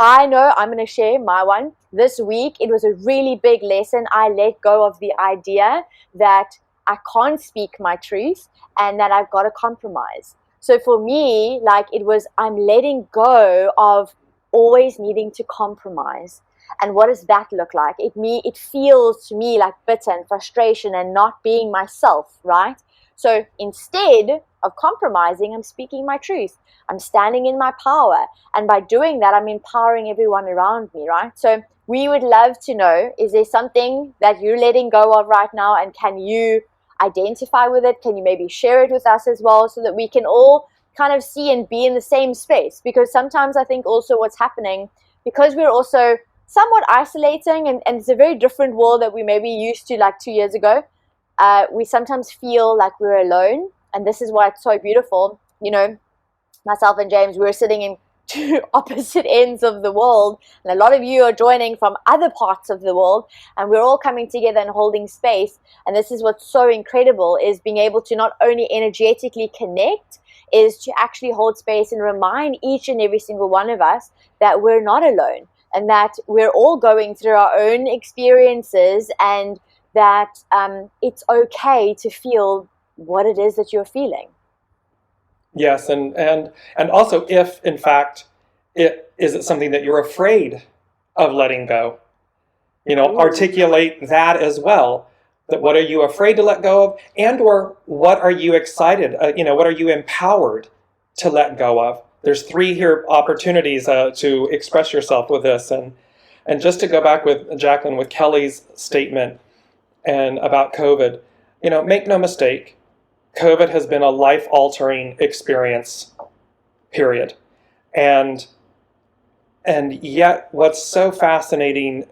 I know I'm going to share my one. This week it was a really big lesson. I let go of the idea that I can't speak my truth and that I've got to compromise. So for me, like, it was, I'm letting go of always needing to compromise. And what does that look like? It feels to me like bitter and frustration and not being myself, right? So instead of compromising, I'm speaking my truth. I'm standing in my power. And by doing that, I'm empowering everyone around me, right? So we would love to know, is there something that you're letting go of right now? And can you identify with it? Can you maybe share it with us as well, so that we can all kind of see and be in the same space? Because sometimes I think also what's happening, because we're also somewhat isolating, and it's a very different world that we maybe used to like 2 years ago, we sometimes feel like we're alone. And this is why it's so beautiful. You know, myself and James, we're sitting in two opposite ends of the world, and a lot of you are joining from other parts of the world, and we're all coming together and holding space. And this is what's so incredible, is being able to not only energetically connect, is to actually hold space and remind each and every single one of us that we're not alone, and that we're all going through our own experiences, and that it's okay to feel what it is that you're feeling. Yes, and also, if in fact is it something that you're afraid of letting go, articulate that as well. That what are you afraid to let go of, and or what are you excited? What are you empowered to let go of? There's 3 here opportunities to express yourself with this, and just to go back with Jaclyn, with Kelly's statement and about COVID. Make no mistake. COVID has been a life-altering experience, period. And yet what's so fascinating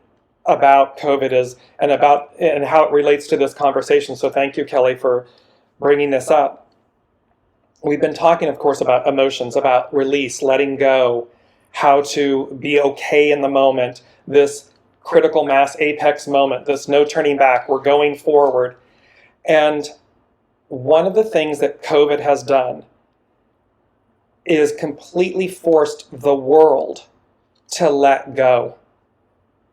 about COVID is, and how it relates to this conversation, so thank you, Kelly, for bringing this up. We've been talking, of course, about emotions, about release, letting go, how to be okay in the moment, this critical mass apex moment, this no turning back, we're going forward. And one of the things that COVID has done is completely forced the world to let go.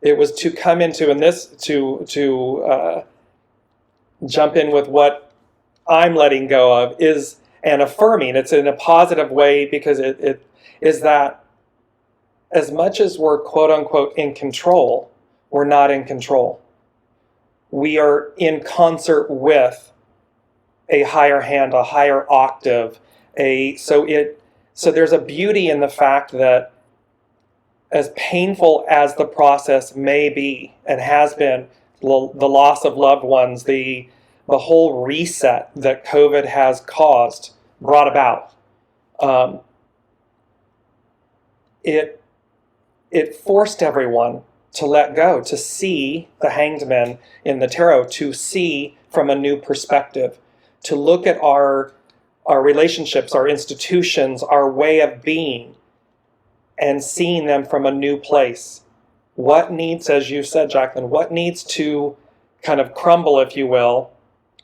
It was to come into, and this to jump in with what I'm letting go of is, and affirming, it's in a positive way, because it is that as much as we're quote unquote in control, we're not in control. We are in concert with a higher hand, a higher octave. So there's a beauty in the fact that, as painful as the process may be and has been, the loss of loved ones, the whole reset that COVID has brought about, it forced everyone to let go, to see the Hanged Man in the tarot, to see from a new perspective, to look at our relationships, our institutions, our way of being, and seeing them from a new place. What needs, as you said, Jaclyn, what needs to kind of crumble, if you will,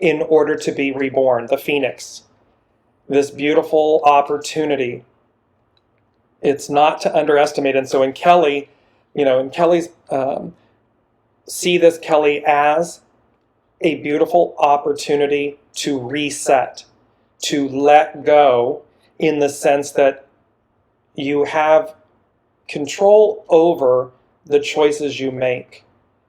in order to be reborn? The phoenix, this beautiful opportunity. It's not to underestimate. And so in Kelly's, see this, Kelly, as a beautiful opportunity to reset, to let go, in the sense that you have control over the choices you make.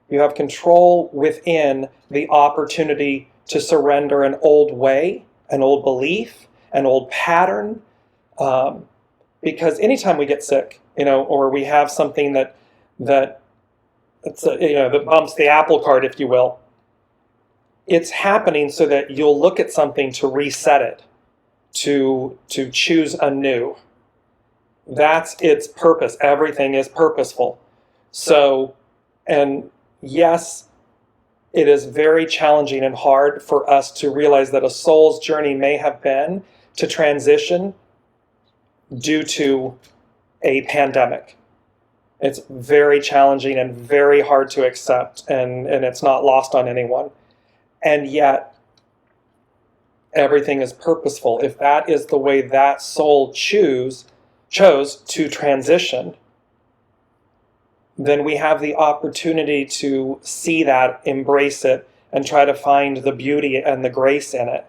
You have control within the opportunity to surrender an old way, an old belief, an old pattern. Because anytime we get sick, or we have something that bumps the apple cart, if you will, it's happening so that you'll look at something to reset it, to choose anew. That's its purpose. Everything is purposeful. So, and yes, it is very challenging and hard for us to realize that a soul's journey may have been to transition due to a pandemic. It's very challenging and very hard to accept, and it's not lost on anyone. And yet, everything is purposeful. If that is the way that soul chose to transition, then we have the opportunity to see that, embrace it, and try to find the beauty and the grace in it.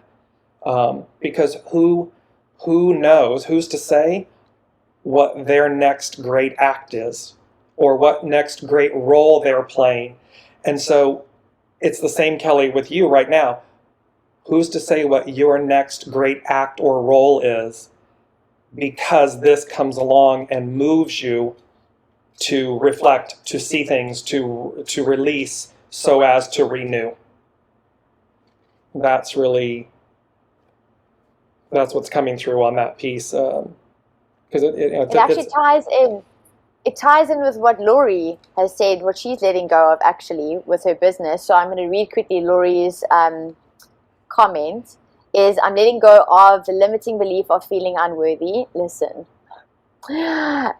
Because who knows, who's to say what their next great act is, or what next great role they're playing. And so it's the same, Kelly, with you right now. Who's to say what your next great act or role is, because this comes along and moves you to reflect, to see things, to release, so as to renew. That's what's coming through on that piece. Because it actually ties in. It ties in with what Lori has said, what she's letting go of actually with her business. So I'm going to read quickly Lori's comment. Is I'm letting go of the limiting belief of feeling unworthy. Listen, I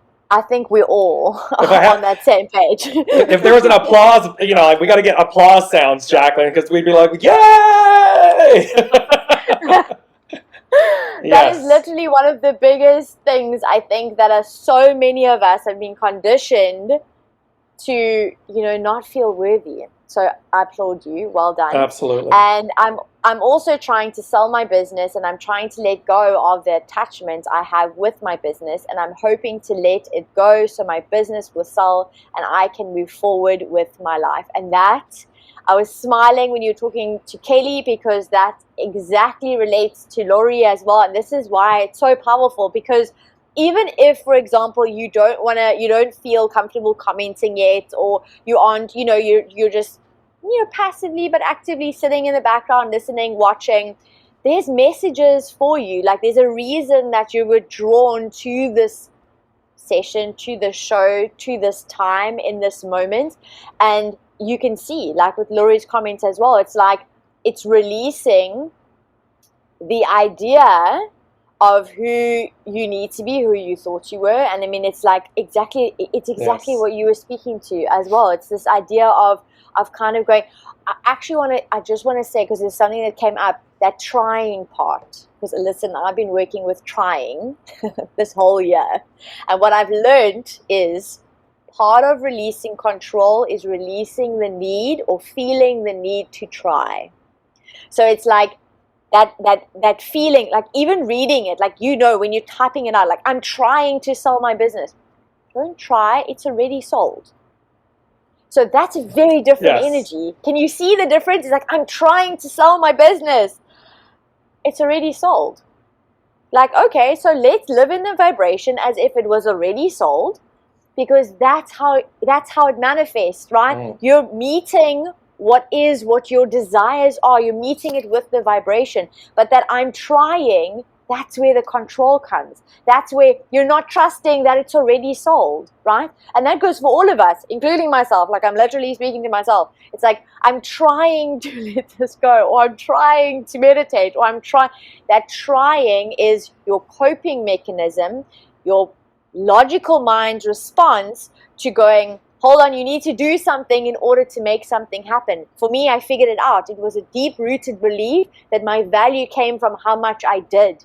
think we're all on that same page. If there was an applause, we got to get applause sounds, Jaclyn, because we'd be like, yay! That is literally one of the biggest things I think that are so many of us have been conditioned to, not feel worthy. So I applaud you. Well done. Absolutely. And I'm also trying to sell my business, and I'm trying to let go of the attachments I have with my business, and I'm hoping to let it go so my business will sell and I can move forward with my life. And that, I was smiling when you were talking to Kelly, because that exactly relates to Lori as well. And this is why it's so powerful, because even if, for example, you don't feel comfortable commenting yet, or you aren't, you're just, passively but actively sitting in the background, listening, watching, there's messages for you. Like, there's a reason that you were drawn to this session, to the show, to this time, in this moment. And you can see, like with Lori's comments as well, it's like it's releasing the idea of who you need to be, who you thought you were. And I mean, it's exactly yes. What you were speaking to as well. It's this idea of kind of going, I just want to say, because there's something that came up, that trying part. Because listen, I've been working with trying this whole year. And what I've learned is part of releasing control is releasing the need, or feeling the need to try. So it's like that feeling, like even reading it, like, when you're typing it out, like, I'm trying to sell my business. Don't try, it's already sold. So that's a very different energy. Can you see the difference? It's like, I'm trying to sell my business. It's already sold. Like, okay, so let's live in the vibration as if it was already sold, because that's how it manifests, right? You're meeting what your desires are. You're meeting it with the vibration. But that I'm trying, that's where the control comes. That's where you're not trusting that it's already sold, right? And that goes for all of us, including myself. Like, I'm literally speaking to myself. It's like, I'm trying to let this go, or I'm trying to meditate, or I'm trying. That trying is your coping mechanism, your logical mind's response to going, hold on, you need to do something in order to make something happen. For me, I figured it out. It was a deep-rooted belief that my value came from how much I did.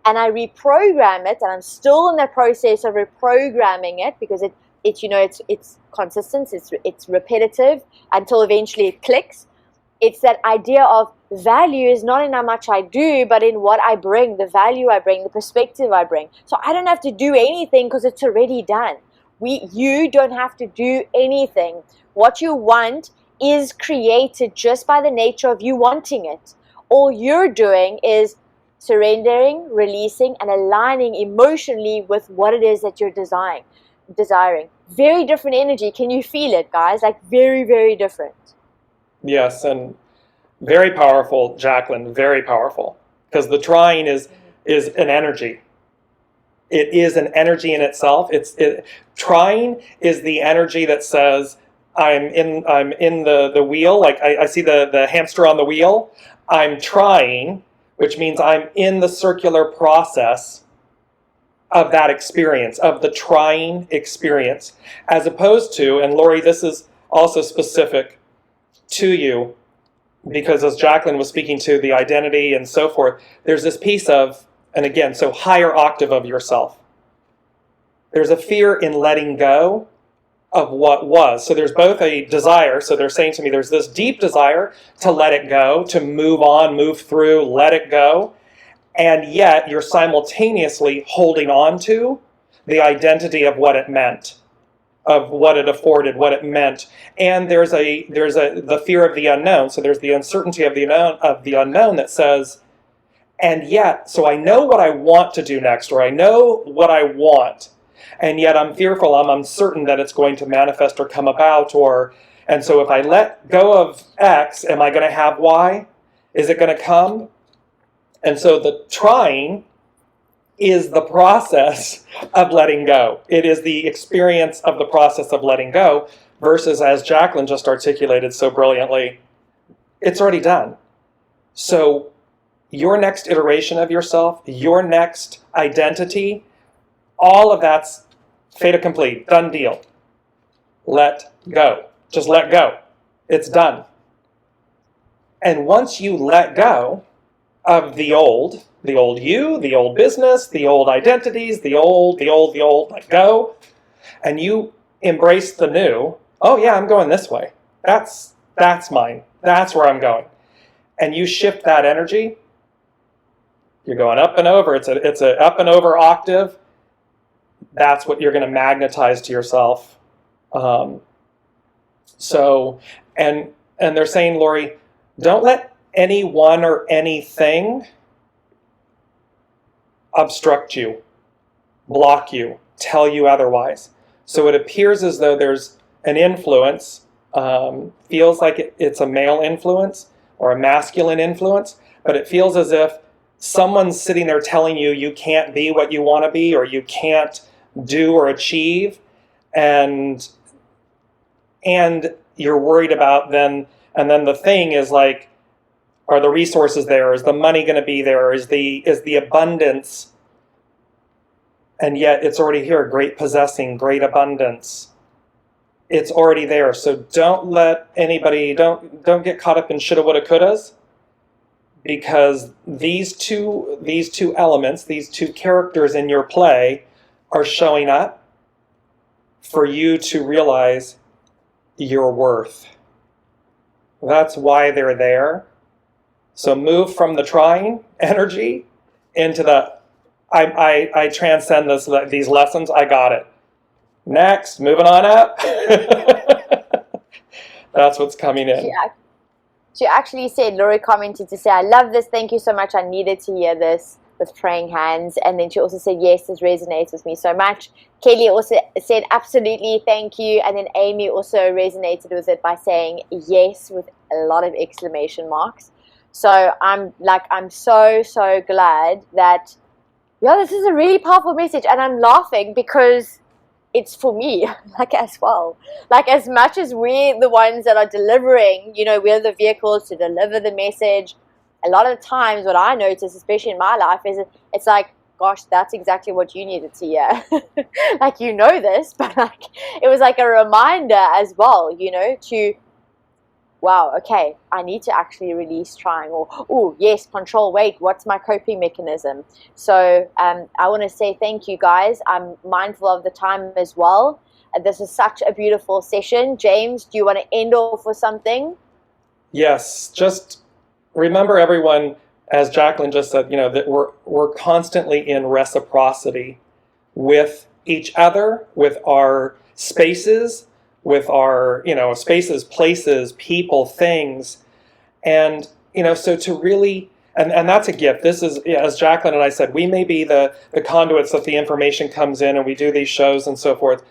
And I reprogram it, and I'm still in the process of reprogramming it, because it's consistent, it's repetitive until eventually it clicks. It's that idea of value is not in how much I do, but in what I bring, the value I bring, the perspective I bring. So I don't have to do anything because it's already done. You don't have to do anything. What you want is created just by the nature of you wanting it. All you're doing is surrendering, releasing, and aligning emotionally with what it is that you're desiring. Very different energy. Can you feel it, guys? Like, very, very different. Yes, and very powerful, Jaclyn, very powerful. Because the trying is an energy. It is an energy in itself. Trying is the energy that says, I'm in the wheel, like I see the hamster on the wheel. I'm trying, which means I'm in the circular process of that experience, of the trying experience, as opposed to, and Lori, this is also specific to you, because as Jaclyn was speaking to the identity and so forth, there's this piece of, and again, so higher octave of yourself. There's a fear in letting go of what was. So there's both a desire. So they're saying to me, there's this deep desire to let it go, to move on, move through, let it go. And yet you're simultaneously holding on to the identity of what it meant, of what it afforded, what it meant. And there's the fear of the unknown. So there's the uncertainty of the unknown that says, and yet, so I know what I want to do next, or I know what I want, and yet I'm fearful, I'm uncertain that it's going to manifest or come about, and so if I let go of X, am I going to have Y? Is it going to come? And so the trying is the process of letting go. It is the experience of the process of letting go, versus, as Jaclyn just articulated so brilliantly, it's already done. So your next iteration of yourself, your next identity, all of that's fait accompli, done deal. Let go. Just let go. It's done. And once you let go of the old you, the old business, the old identities, the old, let go, and you embrace the new, oh yeah, I'm going this way. That's mine. That's where I'm going. And you shift that energy, you're going up and over. It's a up and over octave. That's what you're going to magnetize to yourself. So, and they're saying, Lori, don't let anyone or anything obstruct you, block you, tell you otherwise. So it appears as though there's an influence, feels like it's a male influence or a masculine influence, but it feels as if someone's sitting there telling you you can't be what you want to be, or you can't do or achieve, and you're worried about then, and then the thing is like, are the resources there? Is the money going to be there? Is the abundance? And yet it's already here, great possessing, great abundance. It's already there. So don't let anybody, don't get caught up in shoulda, woulda, couldas, because these two elements, these two characters in your play are showing up for you to realize your worth. That's why they're there. So move from the trying energy into the, I transcend these lessons, I got it. Next, moving on up. That's what's coming in. She actually said, Lori commented to say, I love this, thank you so much, I needed to hear this, with praying hands. And then she also said, yes, this resonates with me so much. Kelly also said, absolutely, thank you. And then Amy also resonated with it by saying yes with a lot of exclamation marks. So I'm so glad that, yeah, this is a really powerful message. And I'm laughing because it's for me, as well. As much as we're the ones that are delivering, we're the vehicles to deliver the message. A lot of the times what I notice, especially in my life, is it's like, gosh, that's exactly what you needed to hear. This, but it was like a reminder as well, to, wow, okay, I need to actually release trying, or, oh, yes, control, wait, what's my coping mechanism? So I want to say thank you, guys. I'm mindful of the time as well. This is such a beautiful session. James, do you want to end off with something? Yes, just remember, everyone, as Jaclyn just said, that we're constantly in reciprocity with each other, with our spaces, with our, spaces, places, people, things. And, so to really, and that's a gift. This is, as Jaclyn and I said, we may be the conduits that the information comes in, and we do these shows and so forth.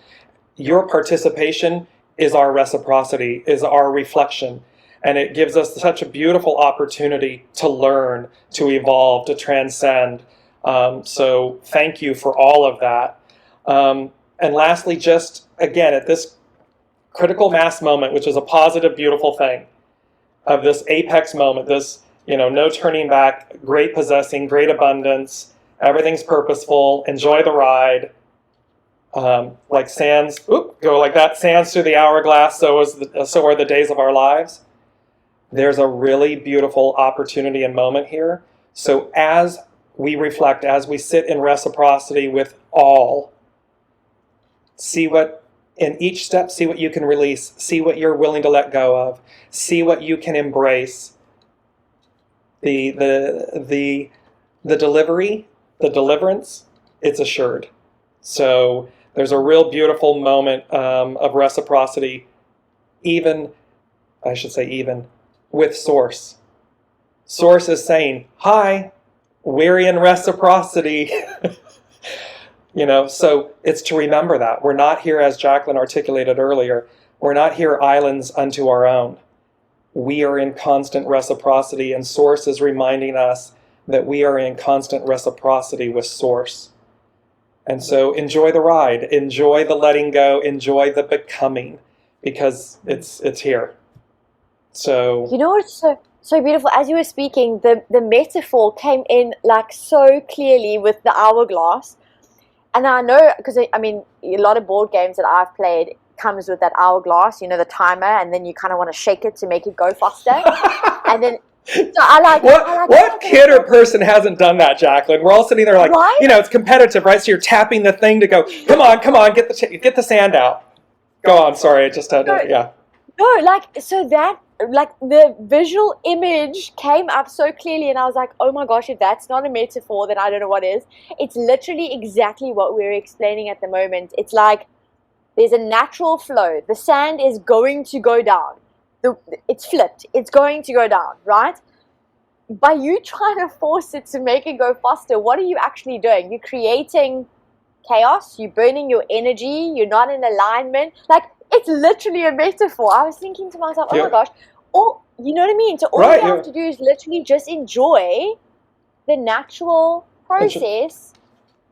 Your participation is our reciprocity, is our reflection. And it gives us such a beautiful opportunity to learn, to evolve, to transcend. So thank you for all of that. And lastly, just again, at this critical mass moment, which is a positive, beautiful thing, of this apex moment, this, no turning back, great possessing, great abundance, everything's purposeful, enjoy the ride. Like sands, go like that, sands through the hourglass, so are the days of our lives. There's a really beautiful opportunity and moment here. So as we reflect, as we sit in reciprocity with all, see what in each step, see what you can release, see what you're willing to let go of, see what you can embrace. The delivery, the deliverance, it's assured. So there's a real beautiful moment of reciprocity, even with Source. Source is saying, hi, we're in reciprocity. So it's to remember that. We're not here, as Jaclyn articulated earlier, we're not here islands unto our own. We are in constant reciprocity, and Source is reminding us that we are in constant reciprocity with Source. And so enjoy the ride, enjoy the letting go, enjoy the becoming, because it's here. So you know what's so beautiful? As you were speaking, the metaphor came in like so clearly with the hourglass. And I know, because I mean, a lot of board games that I've played comes with that hourglass, the timer, and then you kind of want to shake it to make it go faster. And then, so what kid or person hasn't done that, Jaclyn? We're all sitting there like, right? It's competitive, right? So you're tapping the thing to go, come on, get the sand out. Go on, sorry, I just had to, yeah. No, so that, the visual image came up so clearly, and I was like, oh my gosh, if that's not a metaphor, then I don't know what is. It's literally exactly what we're explaining at the moment. It's like there's a natural flow. The sand is going to go down. It's flipped. It's going to go down, right? By you trying to force it to make it go faster, what are you actually doing? You're creating chaos. You're burning your energy. You're not in alignment. It's literally a metaphor. I was thinking to myself, oh my gosh, you know what I mean? So all you have to do is literally just enjoy the natural process,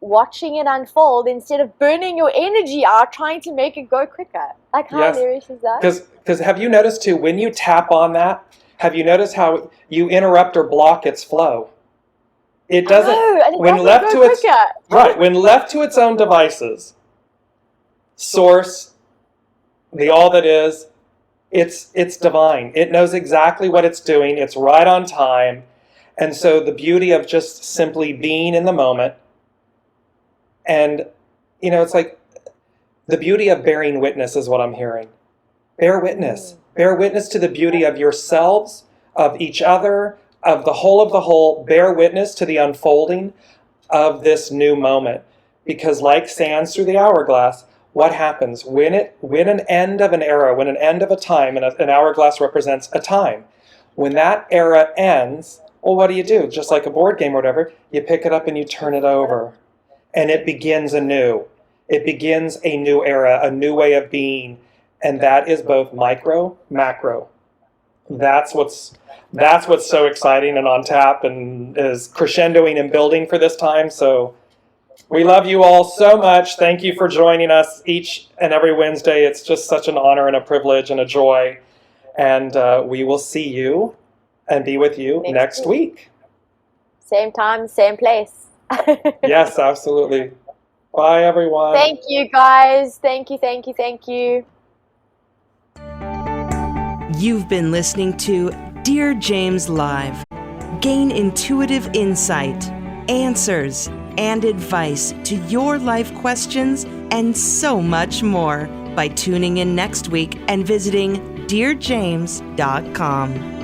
watching it unfold, instead of burning your energy out trying to make it go quicker. How hilarious is that? Because have you noticed too, when you tap on that, have you noticed how you interrupt or block its flow? It doesn't. When left to its own devices, Source, the all that is, it's divine. It knows exactly what it's doing. It's right on time. And so the beauty of just simply being in the moment, and it's like the beauty of bearing witness is what I'm hearing. Bear witness. Bear witness to the beauty of yourselves, of each other, of the whole. Bear witness to the unfolding of this new moment. Because like sands through the hourglass, what happens when an end of an era, when an end of a time, and an hourglass represents a time, when that era ends, well, what do? Just like a board game or whatever, you pick it up and you turn it over, and it begins anew. It begins a new era, a new way of being, and that is both micro, macro. That's what's so exciting and on tap and is crescendoing and building for this time. So we love you all so much. Thank you for joining us each and every Wednesday. It's just such an honor and a privilege and a joy. And we will see you and be with you next week. Same time, same place. Yes, absolutely. Bye, everyone. Thank you, guys. Thank you. You've been listening to Dear James Live. Gain intuitive insight, answers, and advice to your life questions and so much more by tuning in next week and visiting DearJames.com.